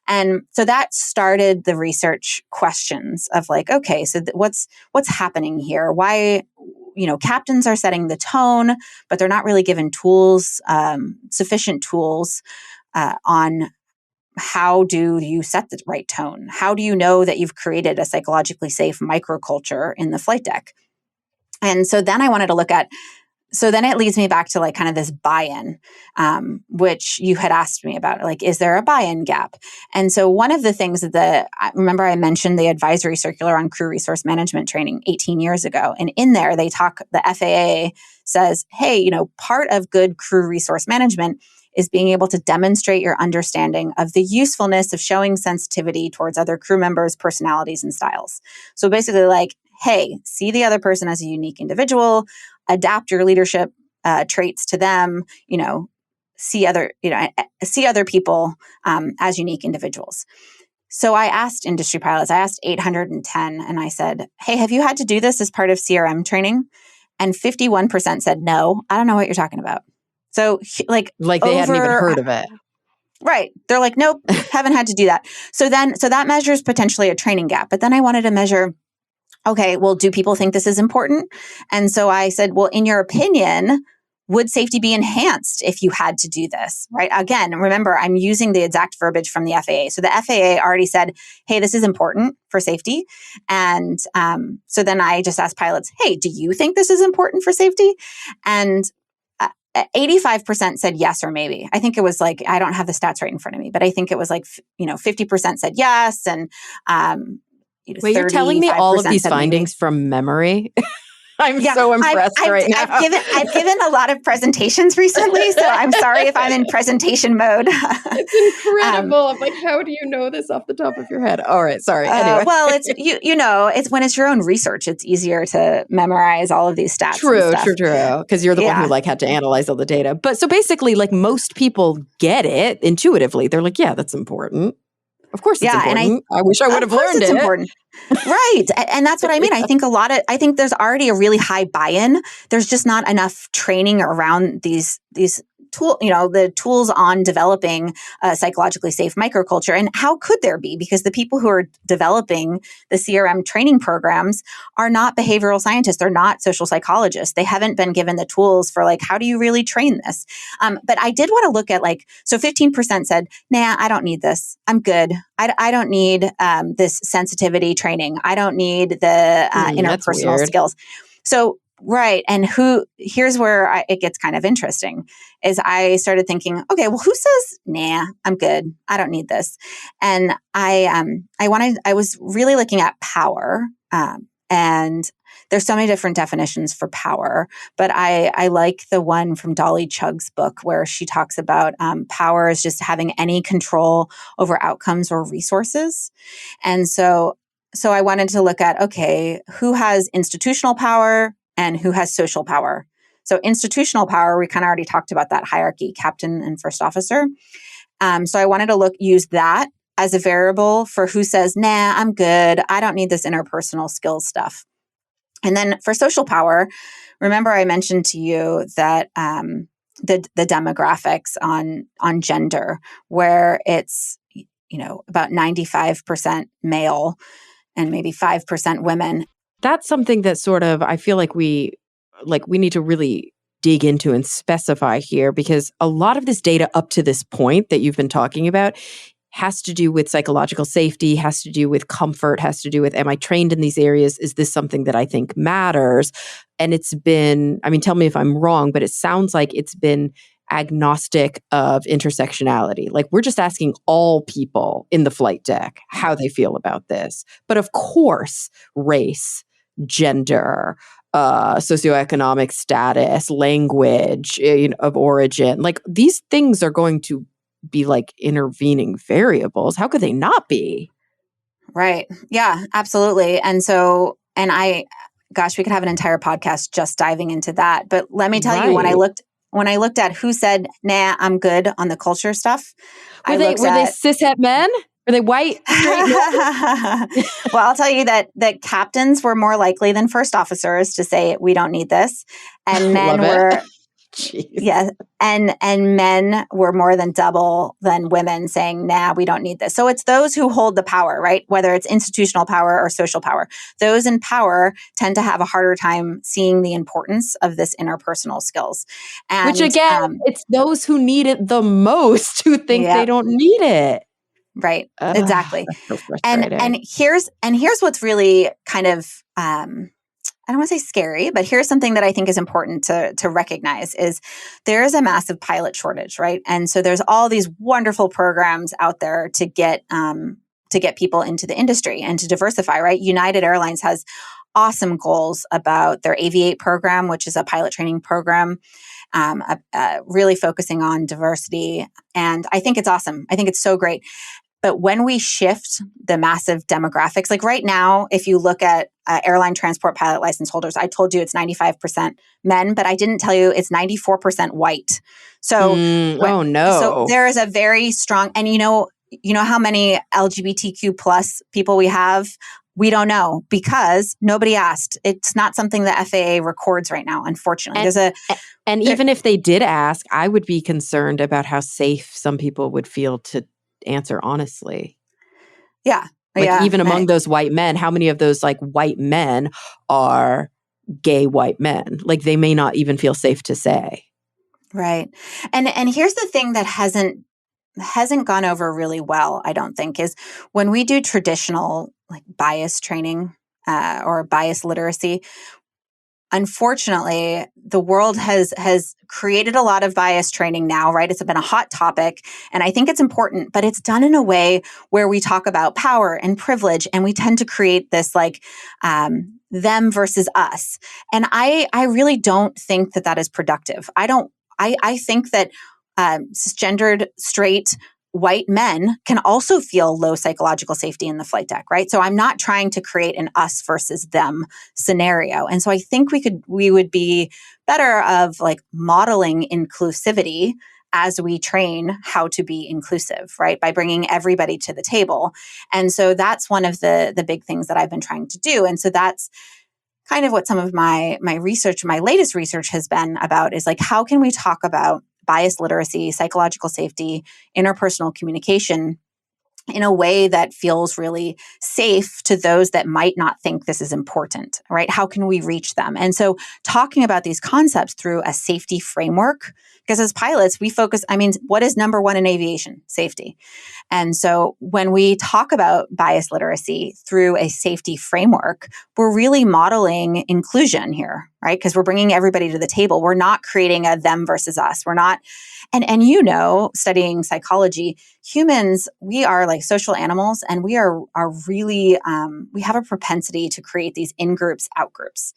And so that started the research questions of like, okay, so what's happening here? Why, captains are setting the tone, but they're not really given tools, sufficient tools on how do you set the right tone? How do you know that you've created a psychologically safe microculture in the flight deck? And so then I wanted to look at, so then it leads me back to like kind of this buy-in, which you had asked me about, like, is there a buy-in gap? And so one of the things that remember I mentioned the advisory circular on crew resource management training 18 years ago. And in there, the FAA says, hey, part of good crew resource management is being able to demonstrate your understanding of the usefulness of showing sensitivity towards other crew members' personalities and styles. So basically like, hey, see the other person as a unique individual, adapt your leadership traits to them, see other people as unique individuals. So I asked industry pilots, I asked 810, and I said, hey, have you had to do this as part of CRM training? And 51% said, no, I don't know what you're talking about. So like they hadn't even heard of it. Right. They're like, nope, haven't had to do that. So that measures potentially a training gap. But then I wanted to measure, okay, well, do people think this is important? And so I said, well, in your opinion, would safety be enhanced if you had to do this? Right. Again, remember, I'm using the exact verbiage from the FAA. So the FAA already said, hey, this is important for safety. And so then I just asked pilots, hey, do you think this is important for safety? And 85% said yes or maybe. I think it was like, I don't have the stats right in front of me, but I think it was like, 50% said yes. And, wait, you're telling me all of these findings from memory? I'm so impressed right now. I've given a lot of presentations recently, so I'm sorry if I'm in presentation mode. It's incredible. I'm like, how do you know this off the top of your head? All right, sorry. Anyway, well, it's it's when it's your own research, it's easier to memorize all of these stats. True. Because you're the one who had to analyze all the data. But so basically, like most people get it intuitively. They're like, yeah, that's important. Of course it's important. And I wish I would have learned it. Important. Right. And that's what I mean. I think there's already a really high buy-in. There's just not enough training around these the tools on developing a psychologically safe microculture. And how could there be? Because the people who are developing the CRM training programs are not behavioral scientists. They're not social psychologists. They haven't been given the tools for like, how do you really train this? But I did want to look at so 15% said, nah, I don't need this. I'm good. I don't need this sensitivity training. I don't need the interpersonal skills. So right. And here's where it gets kind of interesting is I started thinking, okay, well, who says, nah, I'm good. I don't need this. And I was really looking at power. And there's so many different definitions for power, but I like the one from Dolly Chug's book where she talks about power is just having any control over outcomes or resources. And so I wanted to look at, okay, who has institutional power and who has social power. So institutional power, we kind of already talked about that hierarchy, captain and first officer. So I wanted to use that as a variable for who says, nah, I'm good. I don't need this interpersonal skills stuff. And then for social power, remember I mentioned to you that the demographics on gender, where it's, about 95% male and maybe 5% women. That's something that sort of, I feel like we need to really dig into and specify here, because a lot of this data up to this point that you've been talking about has to do with psychological safety, has to do with comfort, has to do with, am I trained in these areas? Is this something that I think matters? And it's been, I mean, tell me if I'm wrong, but it sounds like it's been agnostic of intersectionality. Like we're just asking all people in the flight deck how they feel about this. But of course, race, gender, socioeconomic status, language, of origin, like these things are going to be like intervening variables. How could they not be? Right. Yeah, absolutely. Gosh, we could have an entire podcast just diving into that. But let me tell you, Right. when I looked at who said, "Nah, I'm good on the culture stuff," Were I they looked at cishet men? Were they white, straight men? well, I'll tell you that captains were more likely than first officers to say we don't need this, and men Love it. were Jeez. yeah, and men were more than double than women saying, "Nah, we don't need this." So it's those who hold the power, right? Whether it's institutional power or social power. Those in power tend to have a harder time seeing the importance of this interpersonal skills. Which And again, it's those who need it the most who think they yeah, don't need it. right. Ugh, Exactly. that's so And frustrating. here's what's really kind of I don't want to say scary, but here's something that I think is important to recognize is there is a massive pilot shortage, right? And so there's all these wonderful programs out there to get people into the industry and to diversify, right? United Airlines has awesome goals about their Aviate program, which is a pilot training program, really focusing on diversity. And I think it's awesome. I think it's so great. But when we shift the massive demographics, like right now, if you look at airline transport pilot license holders, I told you it's 95% men, but I didn't tell you it's 94% white. So, Oh so no. there is a very strong, and you know how many LGBTQ plus people we have? We don't know because nobody asked. It's not something the FAA records right now, unfortunately. And even if they did ask, I would be concerned about how safe some people would feel to answer honestly. Yeah. Like Yeah. even among those white men, how many of those like white men are gay white men? Like they may not even feel safe to say. Right. And here's the thing that hasn't gone over really well, I don't think, is when we do traditional like bias training or bias literacy. Unfortunately, the world has created a lot of bias training now, right? It's been a hot topic, and I think it's important, but it's done in a way where we talk about power and privilege, and we tend to create this like them versus us. And I really don't think that is productive. I think that cisgendered, straight, white men can also feel low psychological safety in the flight deck, right? So I'm not trying to create an us versus them scenario. And so I think we would be better of like modeling inclusivity as we train how to be inclusive, right? By bringing everybody to the table. And so that's one of the big things that I've been trying to do. And so that's kind of what some of my research, my latest research has been about is like, how can we talk about bias literacy, psychological safety, interpersonal communication in a way that feels really safe to those that might not think this is important, right? How can we reach them? And so talking about these concepts through a safety framework, because as pilots, we focus, I mean, what is number one in aviation? Safety. And so when we talk about bias literacy through a safety framework, we're really modeling inclusion here, right? Because we're bringing everybody to the table. We're not creating a them versus us. We're not, and studying psychology, humans, we are like social animals, and we are really, we have a propensity to create these in groups, out groups.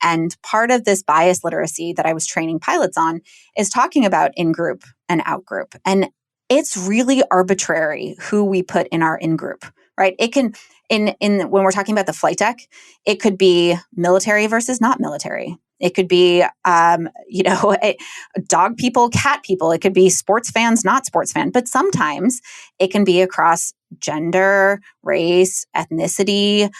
And part of this bias literacy that I was training pilots on is talking about in group and out group. And it's really arbitrary who we put in our in group, right? It can, in when we're talking about the flight deck, it could be military versus not military. It could be, dog people, cat people. It could be sports fans, not sports fan. But sometimes it can be across gender, race, ethnicity,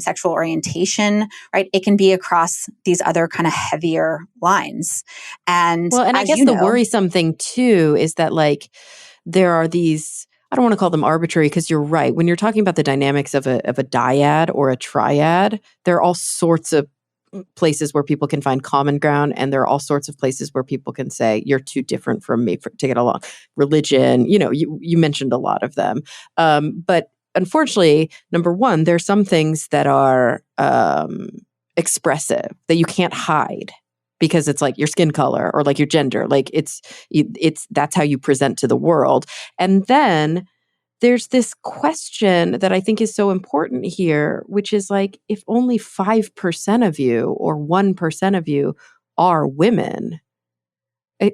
sexual orientation, right? It can be across these other kind of heavier lines. And Well, and I as guess you the know, worrisome thing too is that like there are these, I don't want to call them arbitrary because you're right. When you're talking about the dynamics of a dyad or a triad, there are all sorts of places where people can find common ground, and there are all sorts of places where people can say, you're too different from me to get along. Religion, you mentioned a lot of them. But unfortunately, number one, there's some things that are expressive that you can't hide because it's like your skin color or like your gender. Like it's that's how you present to the world. And then there's this question that I think is so important here, which is like, if only 5% of you or 1% of you are women,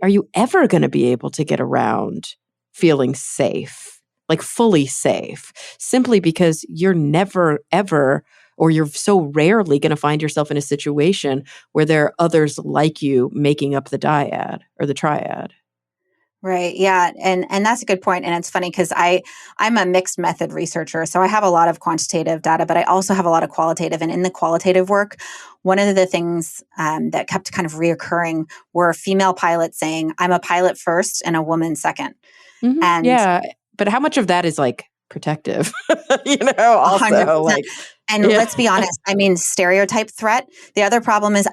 are you ever going to be able to get around feeling safe, like fully safe, simply because you're never, ever, or you're so rarely going to find yourself in a situation where there are others like you making up the dyad or the triad? Right. Yeah. And that's a good point. And it's funny because I'm a mixed method researcher. So I have a lot of quantitative data, but I also have a lot of qualitative. And in the qualitative work, one of the things that kept kind of reoccurring were female pilots saying, I'm a pilot first and a woman second. Mm-hmm. And Yeah. But how much of that is like protective? Also 100%. like, and yeah. let's be honest, I mean, stereotype threat. The other problem is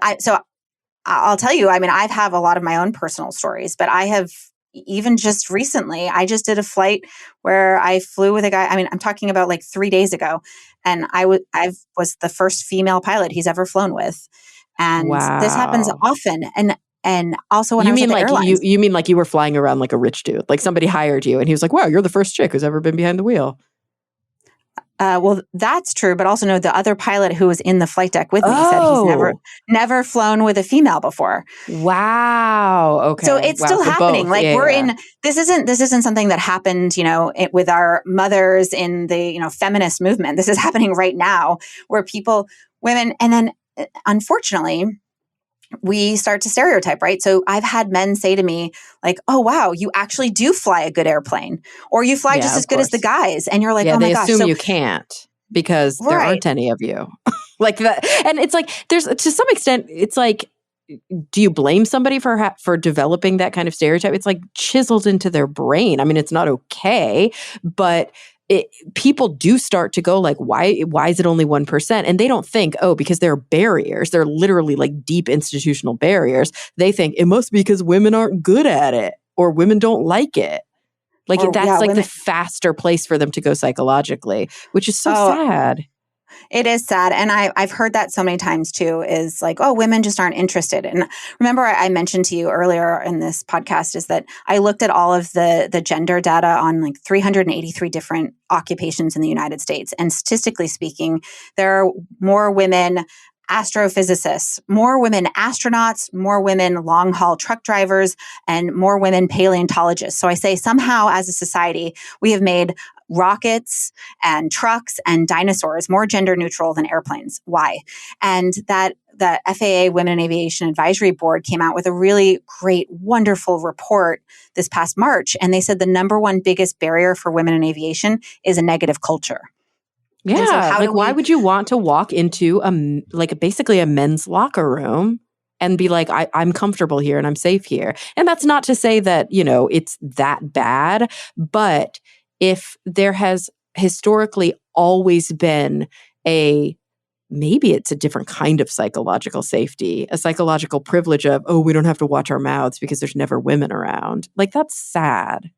I'll tell you, I mean, I have a lot of my own personal stories, but I have even just recently, I just did a flight where I flew with a guy. I mean, I'm talking about like 3 days ago, and I was the first female pilot he's ever flown with, and this happens Wow. often. And also when I You was at mean the like airlines. you mean like you were flying around like a rich dude, like somebody hired you and he was like, wow, you're the first chick who's ever been behind the wheel. Well, that's true, but also no, the other pilot who was in the flight deck with me said he's Oh, never flown with a female before. wow. So Okay. it's Wow. still So happening. both. Like Yeah. we're Yeah. in, this isn't something that happened, with our mothers in the, feminist movement. This is happening right now where women, and then unfortunately, we start to stereotype, right? So I've had men say to me like, oh, wow, you actually do fly a good airplane, or you fly Yeah, just as of good as the course. guys. And you're like, Yeah. oh They my gosh. assume So, you can't because there right. aren't any of you like that. And it's like, there's to some extent, it's like, do you blame somebody for developing that kind of stereotype? It's like chiseled into their brain. I mean, it's not okay, but people do start to go like, why is it only 1%? And they don't think, oh, because there are barriers. They're literally like deep institutional barriers. They think it must be because women aren't good at it or women don't like it. Like Or yeah, that's like the women. faster place for them to go psychologically, which is so Oh, sad. it is sad. And I've heard that so many times too, is like, oh, women just aren't interested. And remember, I mentioned to you earlier in this podcast is that I looked at all of the gender data on like 383 different occupations in the United States. And statistically speaking, there are more women astrophysicists, more women astronauts, more women long haul truck drivers, and more women paleontologists. So I say somehow as a society, we have made rockets and trucks and dinosaurs more gender neutral than airplanes. Why? And that the FAA Women in Aviation Advisory Board came out with a really great, wonderful report this past March. And they said the number one biggest barrier for women in aviation is a negative culture. And so Yeah, how like do why we, would you want to walk into basically a men's locker room and be like, I'm comfortable here and I'm safe here? And that's not to say that, it's that bad, but if there has historically always been maybe it's a different kind of psychological safety, a psychological privilege of, oh, we don't have to watch our mouths because there's never women around. Like that's sad.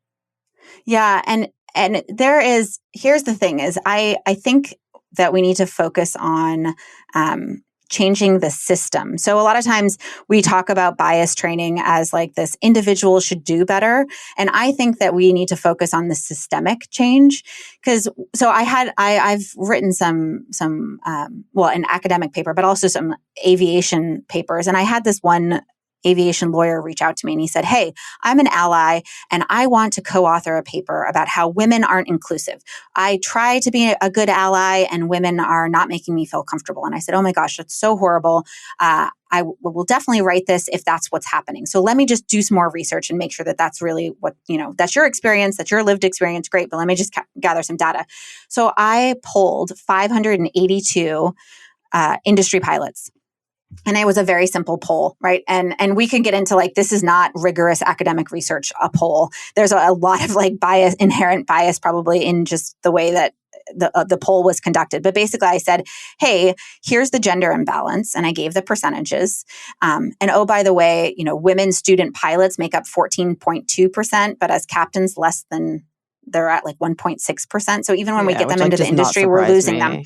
yeah, and here's the thing is I think that we need to focus on changing the system. So a lot of times we talk about bias training as like this individual should do better. And I think that we need to focus on the systemic change. I've written some an academic paper, but also some aviation papers. And I had this one aviation lawyer reach out to me and he said, hey, I'm an ally and I want to co-author a paper about how women aren't inclusive. I try to be a good ally and women are not making me feel comfortable. And I said, oh my gosh, that's so horrible. I will definitely write this if that's what's happening. So let me just do some more research and make sure that that's really what, that's your experience, that's your lived experience. Great. But let me just gather some data. So I polled 582 industry pilots. And it was a very simple poll, right? And we can get into like, this is not rigorous academic research, a poll. There's a lot of like inherent bias probably in just the way that the poll was conducted. But basically I said, hey, here's the gender imbalance. And I gave the percentages. And oh, by the way, women student pilots make up 14.2%, but as captains, they're at like 1.6%. So even when we get them into the industry, we're losing them.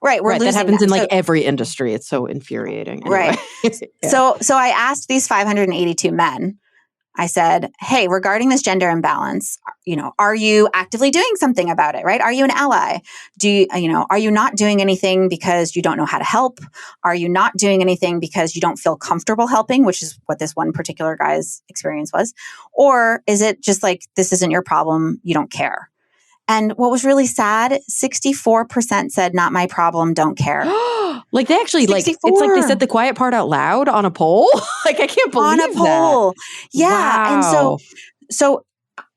Right. We're losing that happens them. in like every industry. It's so infuriating. Anyway. Right. So I asked these 582 men, I said, hey, regarding this gender imbalance, are you actively doing something about it, right? Are you an ally? Are you not doing anything because you don't know how to help? Are you not doing anything because you don't feel comfortable helping, which is what this one particular guy's experience was? Or is it just like, this isn't your problem, you don't care? And what was really sad, 64% said, not my problem, don't care. Like they actually 64. It's like they said the quiet part out loud on a poll. Like I can't believe on a poll. That. Yeah. Wow. And so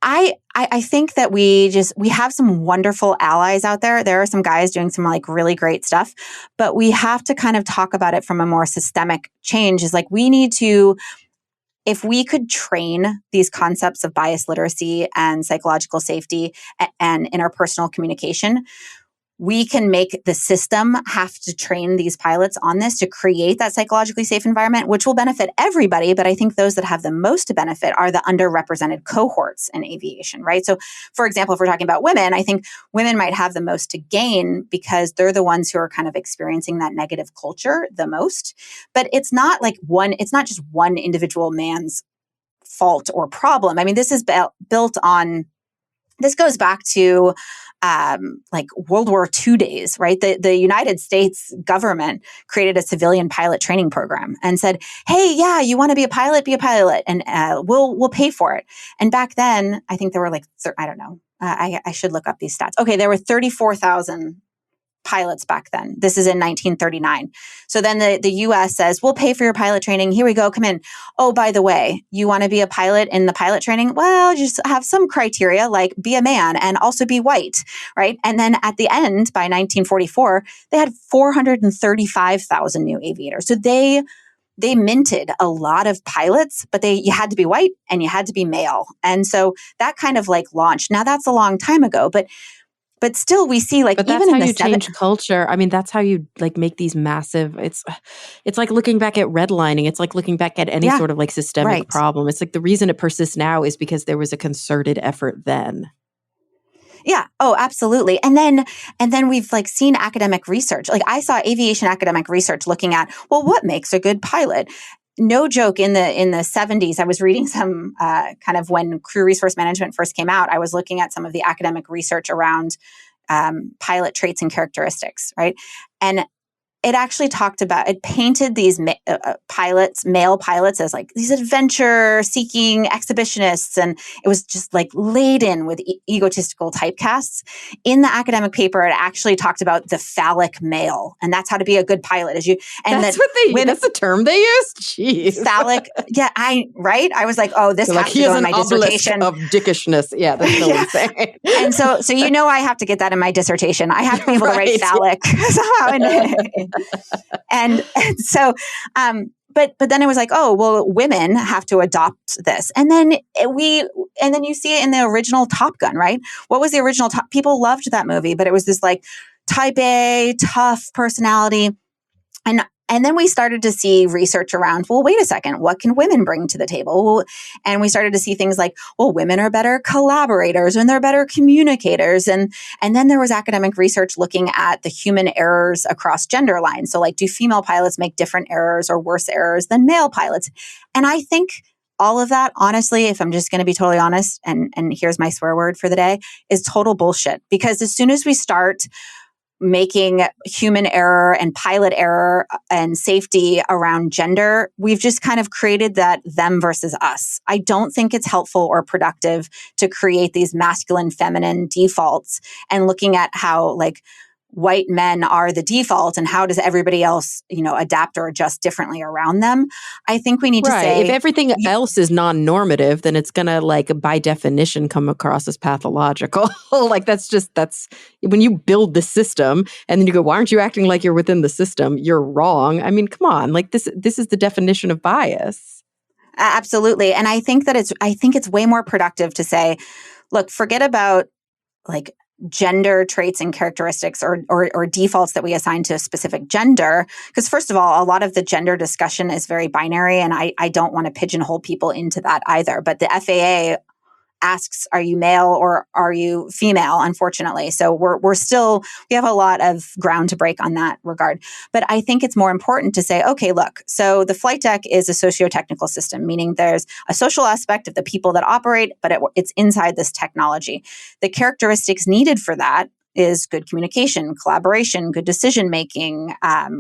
I think that we have some wonderful allies out there. There are some guys doing some like really great stuff, but we have to kind of talk about it from a more systemic change. Is like we need to, if we could train these concepts of bias literacy and psychological safety and interpersonal communication, we can make the system have to train these pilots on this to create that psychologically safe environment, which will benefit everybody. But I think those that have the most to benefit are the underrepresented cohorts in aviation, right? So for example, if we're talking about women, I think women might have the most to gain because they're the ones who are kind of experiencing that negative culture the most. But it's not just one individual man's fault or problem. I mean, this is built on, this goes back to like World War II days, right? The United States government created a civilian pilot training program and said, hey, yeah, you want to be a pilot, and we'll pay for it. And back then, I think there were like, I don't know, I should look up these stats. Okay, there were 34,000 pilots back then. This is in 1939. So then the US says, we'll pay for your pilot training. Here we go. Come in. Oh, by the way, you want to be a pilot in the pilot training? Well, just have some criteria like be a man and also be white, right? And then at the end, by 1944, they had 435,000 new aviators. So they minted a lot of pilots, but you had to be white and you had to be male. And so that kind of like launched. Now that's a long time ago, but still we see like, but that's even how in you change culture. I mean, that's how you like make these massive, it's like looking back at redlining. It's like looking back at any sort of like systemic problem. It's like the reason it persists now is because there was a concerted effort then. Yeah. Oh, absolutely. And then we've like seen academic research. Like I saw aviation academic research looking at, well, what makes a good pilot? No joke, in the 70s, I was reading some kind of when crew resource management first came out, I was looking at some of the academic research around pilot traits and characteristics, right? And it actually it painted these male pilots as like these adventure-seeking exhibitionists, and it was just like laden with egotistical typecasts. In the academic paper, it actually talked about the phallic male, and that's how to be a good pilot. That's the term they used? Jeez. Phallic, yeah, right? I was like, oh, this has to go in my dissertation. Of dickishness. Yeah, that's so insane. And so I have to get that in my dissertation. I have to be able to write phallic somehow. And so, but then it was like, oh, well, women have to adopt this. And then you see it in the original Top Gun, right? What was the original people loved that movie, but it was this like type A, tough personality. And then we started to see research around, well, wait a second, what can women bring to the table? And we started to see things like, well, women are better collaborators and they're better communicators. And then there was academic research looking at the human errors across gender lines. So like, do female pilots make different errors or worse errors than male pilots? And I think all of that, honestly, if I'm just going to be totally honest, and here's my swear word for the day, is total bullshit. Because as soon as we start making human error and pilot error and safety around gender, we've just kind of created that them versus us. I don't think it's helpful or productive to create these masculine, feminine defaults and looking at how like white men are the default and how does everybody else, adapt or adjust differently around them. I think we need to say, if everything else is non-normative, then it's going to like by definition come across as pathological. Like that's when you build the system and then you go, why aren't you acting like you're within the system? You're wrong. I mean, come on, like this is the definition of bias. Absolutely. And I think it's way more productive to say, look, forget about like gender traits and characteristics or defaults that we assign to a specific gender. Because first of all, a lot of the gender discussion is very binary, and I don't want to pigeonhole people into that either. But the FAA asks, are you male or are you female, unfortunately. So we have a lot of ground to break on that regard. But I think it's more important to say, okay, look, so the flight deck is a socio-technical system, meaning there's a social aspect of the people that operate, but it's inside this technology. The characteristics needed for that is good communication, collaboration, good decision-making,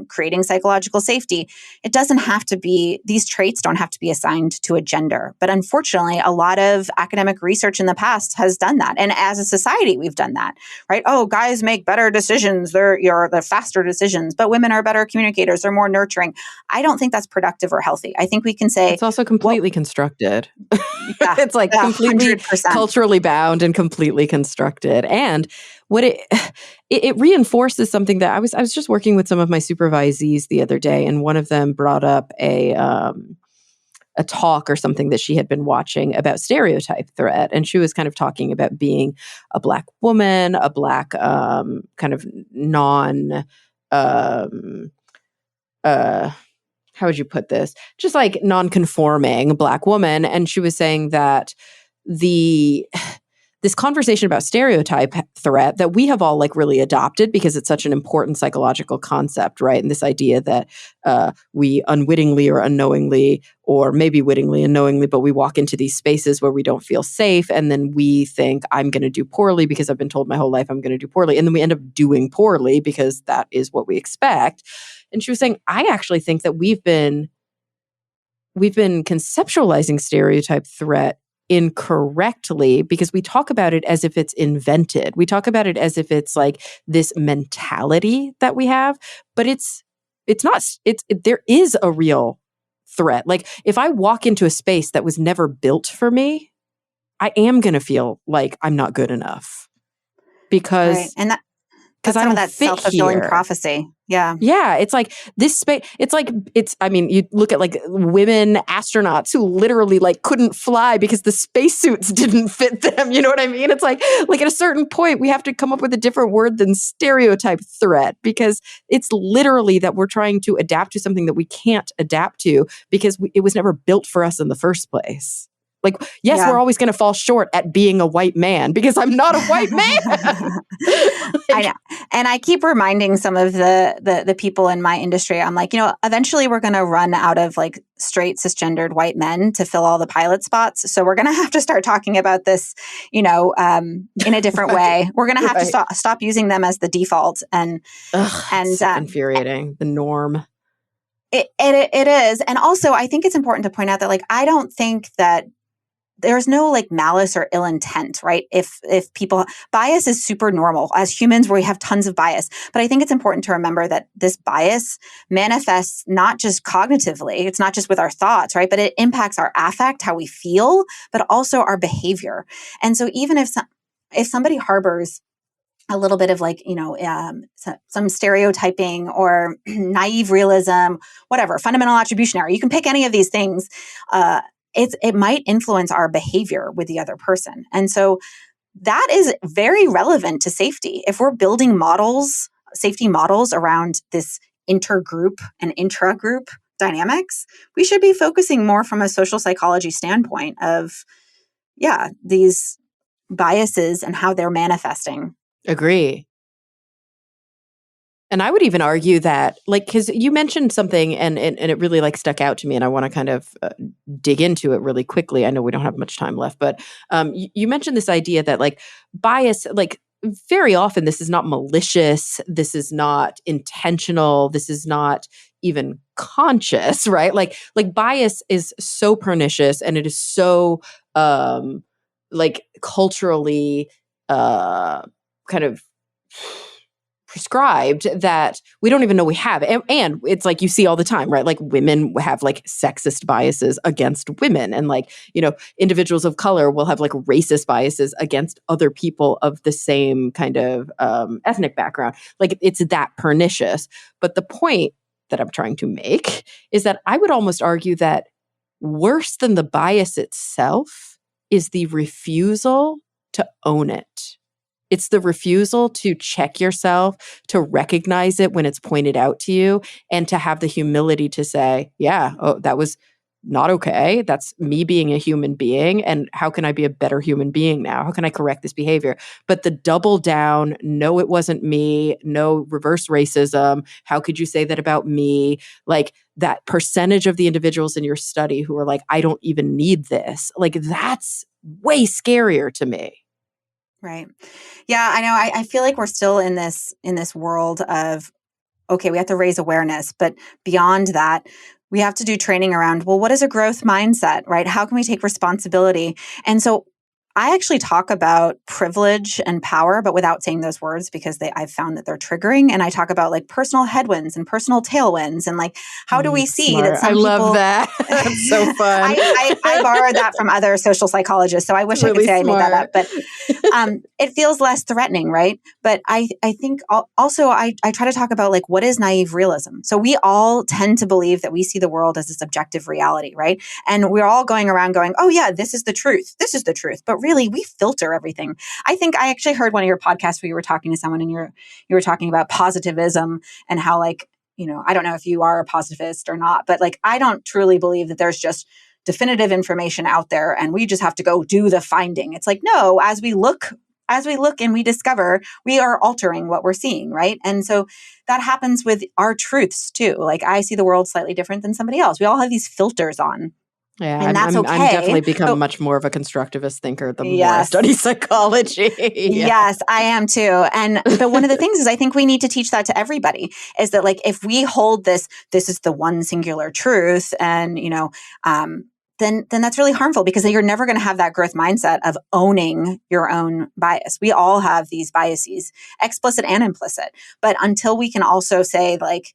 creating psychological safety. It doesn't have to be, these traits don't have to be assigned to a gender. But unfortunately, a lot of academic research in the past has done that. And as a society, we've done that, right? Oh, guys make better decisions. They're faster decisions, but women are better communicators. They're more nurturing. I don't think that's productive or healthy. I think we can say— It's also completely constructed. Yeah, It's like completely 100%. culturally bound and completely constructed. And what it reinforces something that I was just working with some of my supervisees the other day, and one of them brought up a talk or something that she had been watching about stereotype threat, and she was kind of talking about being a Black woman, a Black kind of non how would you put this? Just like non-conforming Black woman. And she was saying that this conversation about stereotype threat that we have all like really adopted because it's such an important psychological concept, right? And this idea that we unwittingly or unknowingly, or maybe wittingly and knowingly, but we walk into these spaces where we don't feel safe, and then we think, I'm going to do poorly because I've been told my whole life I'm going to do poorly, and then we end up doing poorly because that is what we expect. And she was saying, I actually think that we've been conceptualizing stereotype threat incorrectly because we talk about it as if it's invented. We talk about it as if it's like this mentality that we have, but it's not. There is a real threat. Like if I walk into a space that was never built for me, I am going to feel like I'm not good enough because Right. And because that's I some of don't that fit self-fulfilling here. prophecy. Yeah. Yeah, it's like this space. I mean, you look at like women astronauts who literally like couldn't fly because the spacesuits didn't fit them. You know what I mean? It's like at a certain point, we have to come up with a different word than stereotype threat because it's literally that we're trying to adapt to something that we can't adapt to because it was never built for us in the first place. Like, yes, Yeah. we're always going to fall short at being a white man because I'm not a white man. I know. And I keep reminding some of the people in my industry, I'm like, eventually we're going to run out of like straight cisgendered white men to fill all the pilot spots. So we're going to have to start talking about this, in a different way. We're going to have to stop using them as the default. And it's so infuriating. The norm. It is. And also, I think it's important to point out that, like, I don't think that there's no like malice or ill intent, right? If people, bias is super normal as humans, we have tons of bias. But I think it's important to remember that this bias manifests not just cognitively, it's not just with our thoughts, right? But it impacts our affect, how we feel, but also our behavior. And so even if somebody harbors a little bit of like, some stereotyping or naive realism, whatever, fundamental attribution error, you can pick any of these things. It might influence our behavior with the other person. And so that is very relevant to safety. If we're building models, safety models around this intergroup and intragroup dynamics, we should be focusing more from a social psychology standpoint of, these biases and how they're manifesting. Agree. And I would even argue that, like, because you mentioned something and it really like stuck out to me, and I want to kind of dig into it really quickly. I know we don't have much time left, but you mentioned this idea that like bias, like very often this is not malicious, this is not intentional, this is not even conscious, right? Like bias is so pernicious and it is so like culturally kind of prescribed that we don't even know we have it. And it's like you see all the time, right? Like women have like sexist biases against women, and like, individuals of color will have like racist biases against other people of the same kind of ethnic background. Like it's that pernicious. But the point that I'm trying to make is that I would almost argue that worse than the bias itself is the refusal to own it. It's the refusal to check yourself, to recognize it when it's pointed out to you, and to have the humility to say, yeah, oh, that was not okay. That's me being a human being. And how can I be a better human being now? How can I correct this behavior? But the double down, no, it wasn't me, no reverse racism. How could you say that about me? Like that percentage of the individuals in your study who are like, I don't even need this. Like that's way scarier to me. Right. Yeah, I know. I feel like we're still in this world of, okay, we have to raise awareness, but beyond that, we have to do training around, well, what is a growth mindset, right? How can we take responsibility? And so I actually talk about privilege and power, but without saying those words because I've found that they're triggering. And I talk about like personal headwinds and personal tailwinds and like, how do we see that Smart. I some love people, that. That's so fun. I borrowed that from other social psychologists. So I wish I could Really say I made that up, smart. but it feels less threatening, right? But I think also I try to talk about like what is naive realism. So we all tend to believe that we see the world as this objective reality, right? And we're all going around going, oh yeah, this is the truth. This is the truth. But really, we filter everything. I think I actually heard one of your podcasts where you were talking to someone and you were talking about positivism and how like, I don't know if you are a positivist or not, but like I don't truly believe that there's just definitive information out there and we just have to go do the finding. It's like, no, as we look and we discover, we are altering what we're seeing, right? And so that happens with our truths too. Like I see the world slightly different than somebody else. We all have these filters on. Yeah, And that's I'm okay. definitely become But much more of a constructivist thinker the more I yes. study psychology. Yeah. Yes, I am too. But one of the things is I think we need to teach that to everybody is that like if we hold this is the one singular truth and then that's really harmful because then you're never going to have that growth mindset of owning your own bias. We all have these biases, explicit and implicit. But until we can also say like,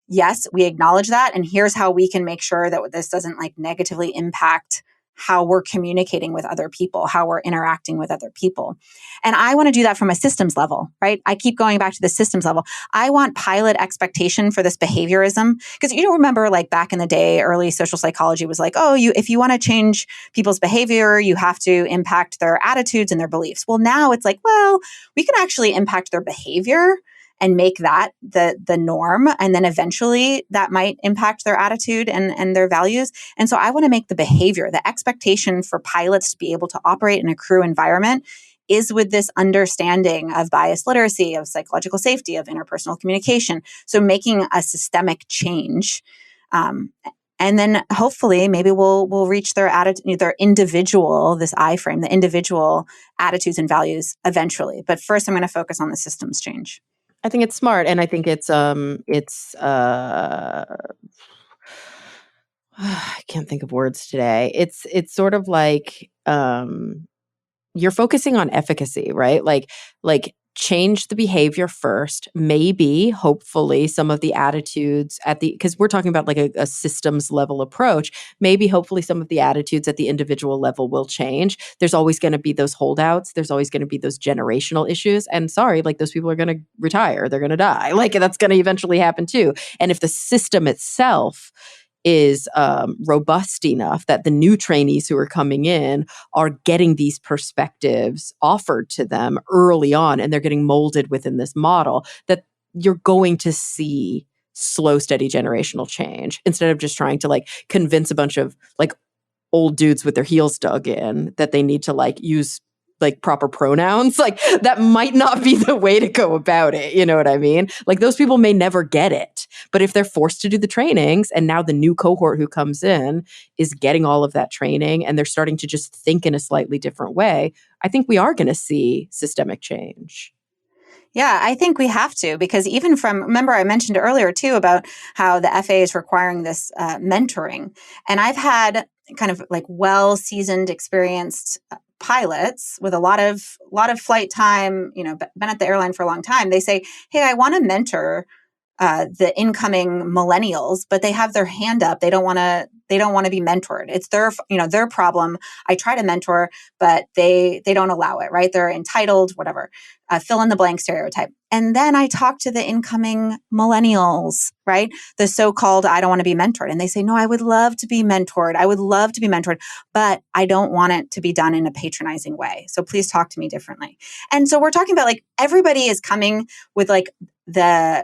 yes, we acknowledge that. And here's how we can make sure that this doesn't like negatively impact how we're communicating with other people, how we're interacting with other people. And I want to do that from a systems level, right? I keep going back to the systems level. I want pilot expectation for this behaviorism. Because remember like back in the day, early social psychology was like, oh, if you want to change people's behavior, you have to impact their attitudes and their beliefs. Well, now it's like, well, we can actually impact their behavior and make that the norm. And then eventually that might impact their attitude and their values. And so I want to make the behavior, the expectation for pilots to be able to operate in a crew environment is with this understanding of bias literacy, of psychological safety, of interpersonal communication. So making a systemic change. And then hopefully maybe we'll reach their attitude, their individual, this I frame, the individual attitudes and values eventually. But first I'm going to focus on the systems change. I think it's smart, and I think it's I can't think of words today. It's sort of like you're focusing on efficacy, right? Like change the behavior first, maybe hopefully some of the attitudes because we're talking about like a systems level approach, maybe hopefully some of the attitudes at the individual level will change. There's always going to be those holdouts, there's always going to be those generational issues, and sorry, like those people are going to retire, they're going to die, like that's going to eventually happen too. And if the system itself is robust enough that the new trainees who are coming in are getting these perspectives offered to them early on, and they're getting molded within this model, that you're going to see slow, steady generational change instead of just trying to like convince a bunch of like old dudes with their heels dug in that they need to like use like proper pronouns. Like that might not be the way to go about it. You know what I mean? Like those people may never get it, but if they're forced to do the trainings and now the new cohort who comes in is getting all of that training and they're starting to just think in a slightly different way, I think we are going to see systemic change. Yeah, I think we have to, because even remember I mentioned earlier too about how the FAA is requiring this mentoring. And I've had kind of like well-seasoned, experienced pilots with a lot of flight time, been at the airline for a long time. They say, hey, I want to mentor the incoming millennials, but they have their hand up. They don't want to be mentored. It's their problem. I try to mentor, but they don't allow it, right? They're entitled, whatever, fill in the blank stereotype. And then I talk to the incoming millennials, right? The so-called, I don't want to be mentored. And they say, no, I would love to be mentored. I would love to be mentored, but I don't want it to be done in a patronizing way. So please talk to me differently. And so we're talking about like, everybody is coming with like the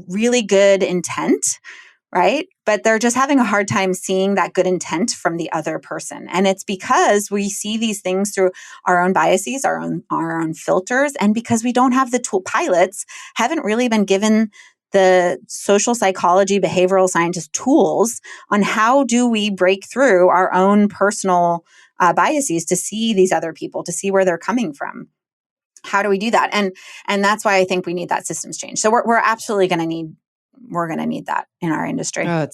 really good intent, right? But they're just having a hard time seeing that good intent from the other person. And it's because we see these things through our own biases, our own filters. And because we don't have the tool, pilots haven't really been given the social psychology, behavioral scientist tools on how do we break through our own personal biases to see these other people, to see where they're coming from. How do we do that? And that's why I think we need that systems change. So we're absolutely going to need that in our industry. Oh,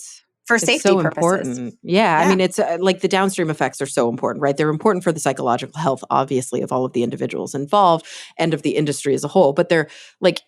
for it's safety so purposes. important. Yeah. I mean, it's like the downstream effects are so important, right? They're important for the psychological health, obviously, of all of the individuals involved and of the industry as a whole. But they're like,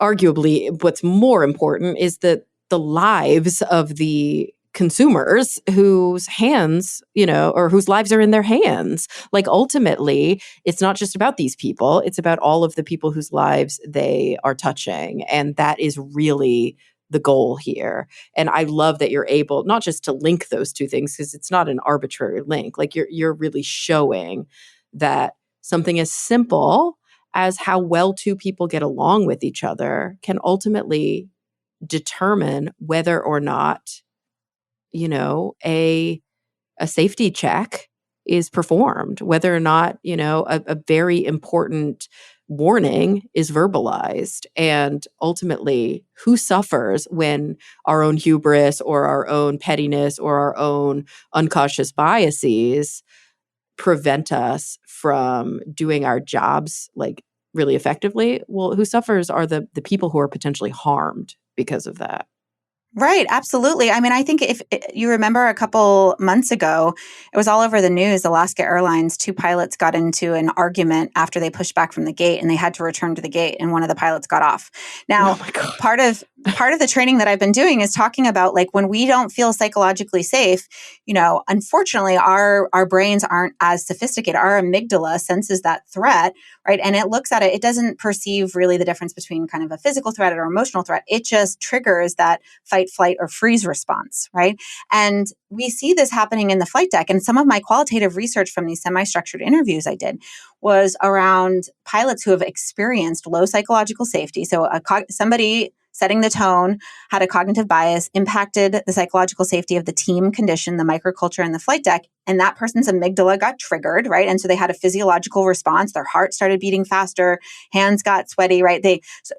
arguably, what's more important is the lives of the consumers whose hands, or whose lives are in their hands. Like ultimately, it's not just about these people, it's about all of the people whose lives they are touching. And that is really the goal here. And I love that you're able not just to link those two things, because it's not an arbitrary link. Like you're really showing that something as simple as how well two people get along with each other can ultimately determine whether or not a safety check is performed, whether or not, a very important warning is verbalized. And ultimately, who suffers when our own hubris or our own pettiness or our own unconscious biases prevent us from doing our jobs like really effectively? Well, who suffers are the people who are potentially harmed because of that. Right. Absolutely. I mean, I think if you remember a couple months ago, it was all over the news. Alaska Airlines, 2 pilots got into an argument after they pushed back from the gate and they had to return to the gate and one of the pilots got off. Now, part of the training that I've been doing is talking about like when we don't feel psychologically safe, unfortunately our brains aren't as sophisticated. Our amygdala senses that threat, right? And it looks at it, it doesn't perceive really the difference between kind of a physical threat or emotional threat. It just triggers that fight, flight, or freeze response, right? And we see this happening in the flight deck. And some of my qualitative research from these semi-structured interviews I did was around pilots who have experienced low psychological safety. So somebody setting the tone had a cognitive bias, impacted the psychological safety of the team condition, the microculture, and the flight deck. And that person's amygdala got triggered, right? And so they had a physiological response. Their heart started beating faster, hands got sweaty, right?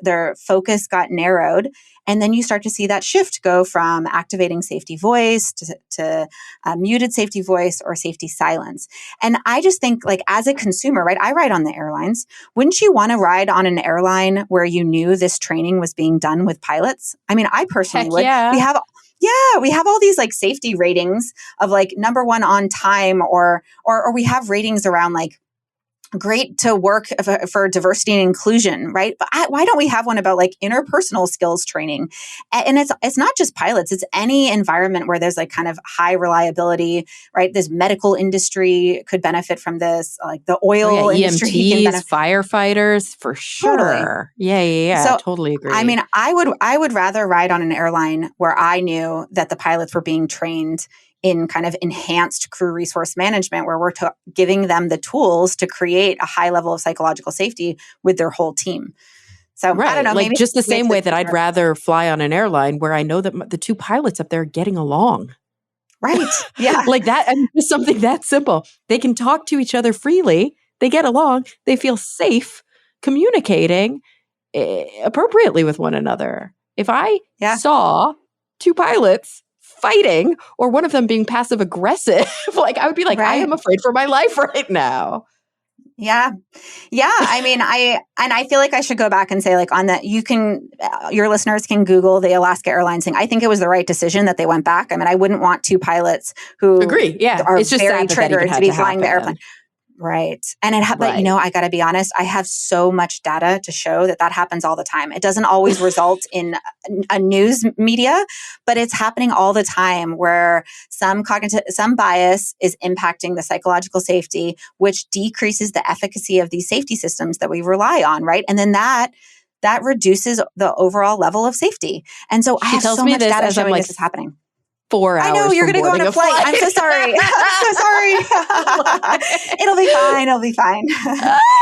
Their focus got narrowed. And then you start to see that shift go from activating safety voice to muted safety voice or safety silence. And I just think like as a consumer, right? I ride on the airlines. Wouldn't you want to ride on an airline where you knew this training was being done with pilots? I mean, I personally would. Yeah. We have all these like safety ratings of like number 1 on time or we have ratings around like great to work for diversity and inclusion, right? But why don't we have one about like interpersonal skills training? And it's not just pilots, it's any environment where there's like kind of high reliability, right? This medical industry could benefit from this, like the oil industry can benefit. Firefighters, for sure. Totally. Yeah. So, Totally agree. I mean, I would rather ride on an airline where I knew that the pilots were being trained in kind of enhanced crew resource management, where we're giving them the tools to create a high level of psychological safety with their whole team. So right. I don't know, like maybe just the same way that I'd rather fly on an airline where I know that the 2 pilots up there are getting along. Right. Yeah. Like that. I mean, just something that simple. They can talk to each other freely. They get along. They feel safe communicating appropriately with one another. If I saw 2 pilots fighting or one of them being passive aggressive, like I would be like, I am afraid for my life right now. Yeah. I mean, I feel like I should go back and say like on that, your listeners can Google the Alaska Airlines thing. I think it was the right decision that they went back. I mean, I wouldn't want 2 pilots who agree. Yeah. are it's just very triggered to be flying the airplane. Right. And but Right. I got to be honest, I have so much data to show that happens all the time. It doesn't always result in a news media, but it's happening all the time where some bias is impacting the psychological safety, which decreases the efficacy of these safety systems that we rely on. Right. And then that reduces the overall level of safety. And so I She have tells so me much this data as I'm showing like this is happening. 4 I know hours you're from going to go on boarding a flight. I'm so sorry. I'm so sorry. It'll be fine. It'll be fine.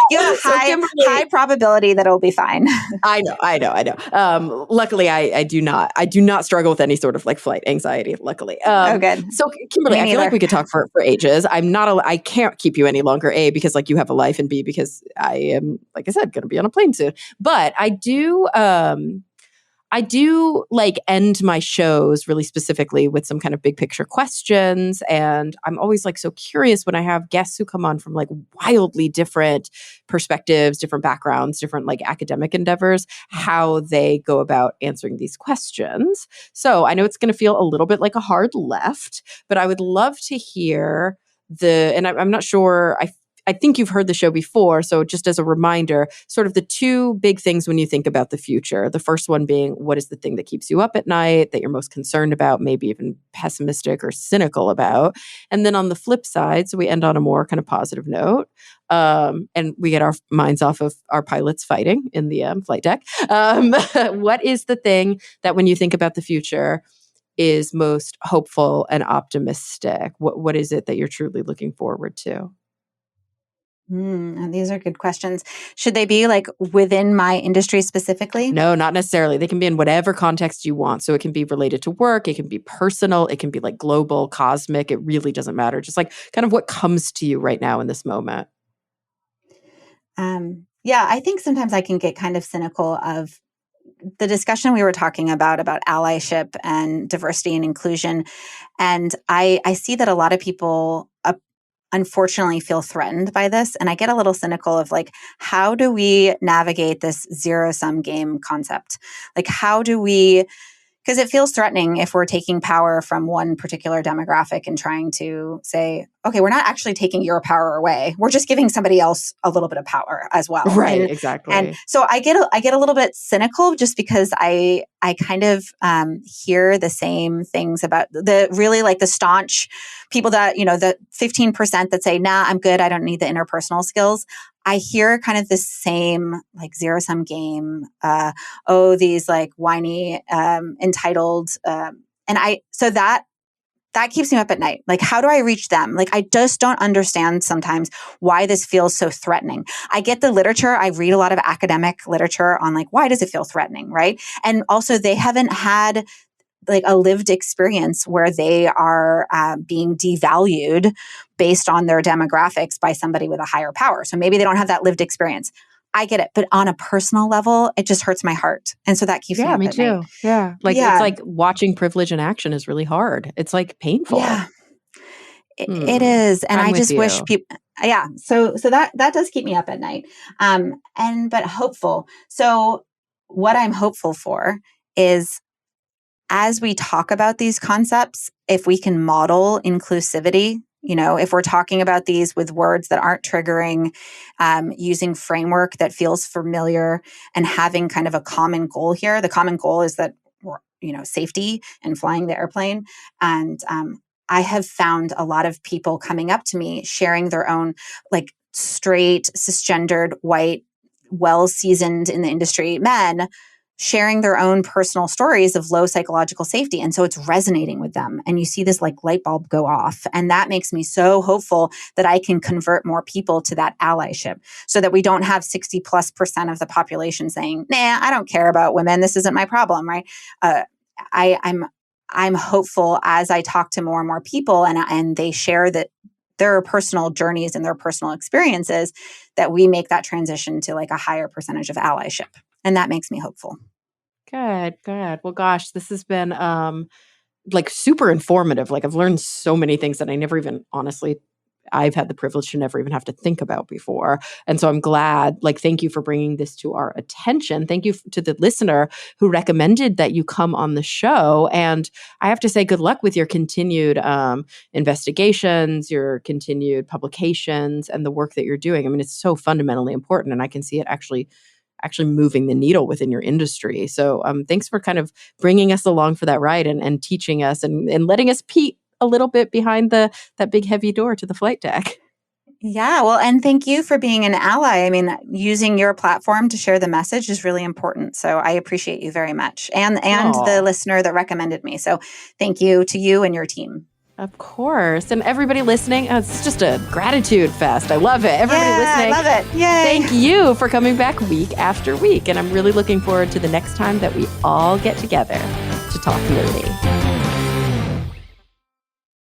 You have a So high Kimberly, probability that it'll be fine. I know. Luckily, I do not struggle with any sort of like flight anxiety. Luckily, Oh, good. so Kimberly, Me I feel like neither. we could talk for ages. I can't keep you any longer. A, because like you have a life, and B, because I am, like I said, going to be on a plane soon. But I do like end my shows really specifically with some kind of big picture questions. And I'm always like so curious when I have guests who come on from like wildly different perspectives, different backgrounds, different like academic endeavors, how they go about answering these questions. So I know it's going to feel a little bit like a hard left, but I would love to hear and I'm not sure, I think you've heard the show before. So just as a reminder, sort of the two big things when you think about the future. The first one being, what is the thing that keeps you up at night, that you're most concerned about, maybe even pessimistic or cynical about? And then on the flip side, so we end on a more kind of positive note, and we get our minds off of our pilots fighting in the flight deck. What is the thing that when you think about the future is most hopeful and optimistic? What is it that you're truly looking forward to? These are good questions. Should they be like within my industry specifically? No, not necessarily. They can be in whatever context you want. So it can be related to work, it can be personal, it can be like global, cosmic. It really doesn't matter. Just like kind of what comes to you right now in this moment. Yeah, I think sometimes I can get kind of cynical of the discussion we were talking about allyship and diversity and inclusion. And I see that a lot of people unfortunately feel threatened by this. And I get a little cynical of like, how do we navigate this zero sum game concept? Like, how do we, because it feels threatening if we're taking power from one particular demographic and trying to say, okay, we're not actually taking your power away. We're just giving somebody else a little bit of power as well. Right, And exactly. so I get a little bit cynical just because I kind of hear the same things about the really like the staunch people that, the 15% that say, nah, I'm good. I don't need the interpersonal skills. I hear kind of the same like zero sum game. These like whiny, entitled, so that keeps me up at night. Like, how do I reach them? Like, I just don't understand sometimes why this feels so threatening. I get the literature. I read a lot of academic literature on like, why does it feel threatening? Right. And also they haven't had like a lived experience where they are being devalued based on their demographics by somebody with a higher power. So maybe they don't have that lived experience. I get it. But on a personal level, it just hurts my heart. And so that keeps me Yeah, up me at night. too. Yeah. Like it's Yeah. like watching privilege in action is really hard. It's like painful. Yeah. It is. And I'm I with just wish you. people, yeah. So that does keep me up at night. But hopeful. So what I'm hopeful for is as we talk about these concepts, if we can model inclusivity, if we're talking about these with words that aren't triggering, using framework that feels familiar and having kind of a common goal here. The common goal is that safety and flying the airplane. And I have found a lot of people coming up to me sharing their own like straight, cisgendered, white, well-seasoned in the industry men sharing their own personal stories of low psychological safety. And so it's resonating with them. And you see this like light bulb go off. And that makes me so hopeful that I can convert more people to that allyship so that we don't have 60+% of the population saying, nah, I don't care about women. This isn't my problem, right? I'm hopeful as I talk to more and more people and they share that their personal journeys and their personal experiences that we make that transition to like a higher percentage of allyship. And that makes me hopeful. Good. Well, gosh, this has been like super informative. Like I've learned so many things that I never even honestly I've had the privilege to never even have to think about before. And so I'm glad, thank you for bringing this to our attention. Thank you to the listener who recommended that you come on the show. And I have to say, good luck with your continued investigations, your continued publications, and the work that you're doing. I mean, it's so fundamentally important, and I can see it actually moving the needle within your industry. So thanks for kind of bringing us along for that ride and teaching us and letting us peek a little bit behind that big heavy door to the flight deck. Yeah, well, and thank you for being an ally. I mean, using your platform to share the message is really important. So I appreciate you very much, and the listener that recommended me. So thank you to you and your team. Of course. And everybody listening, it's just a gratitude fest. I love it. Everybody listening. I love it. Yay. Thank you for coming back week after week. And I'm really looking forward to the next time that we all get together to talk nerdy.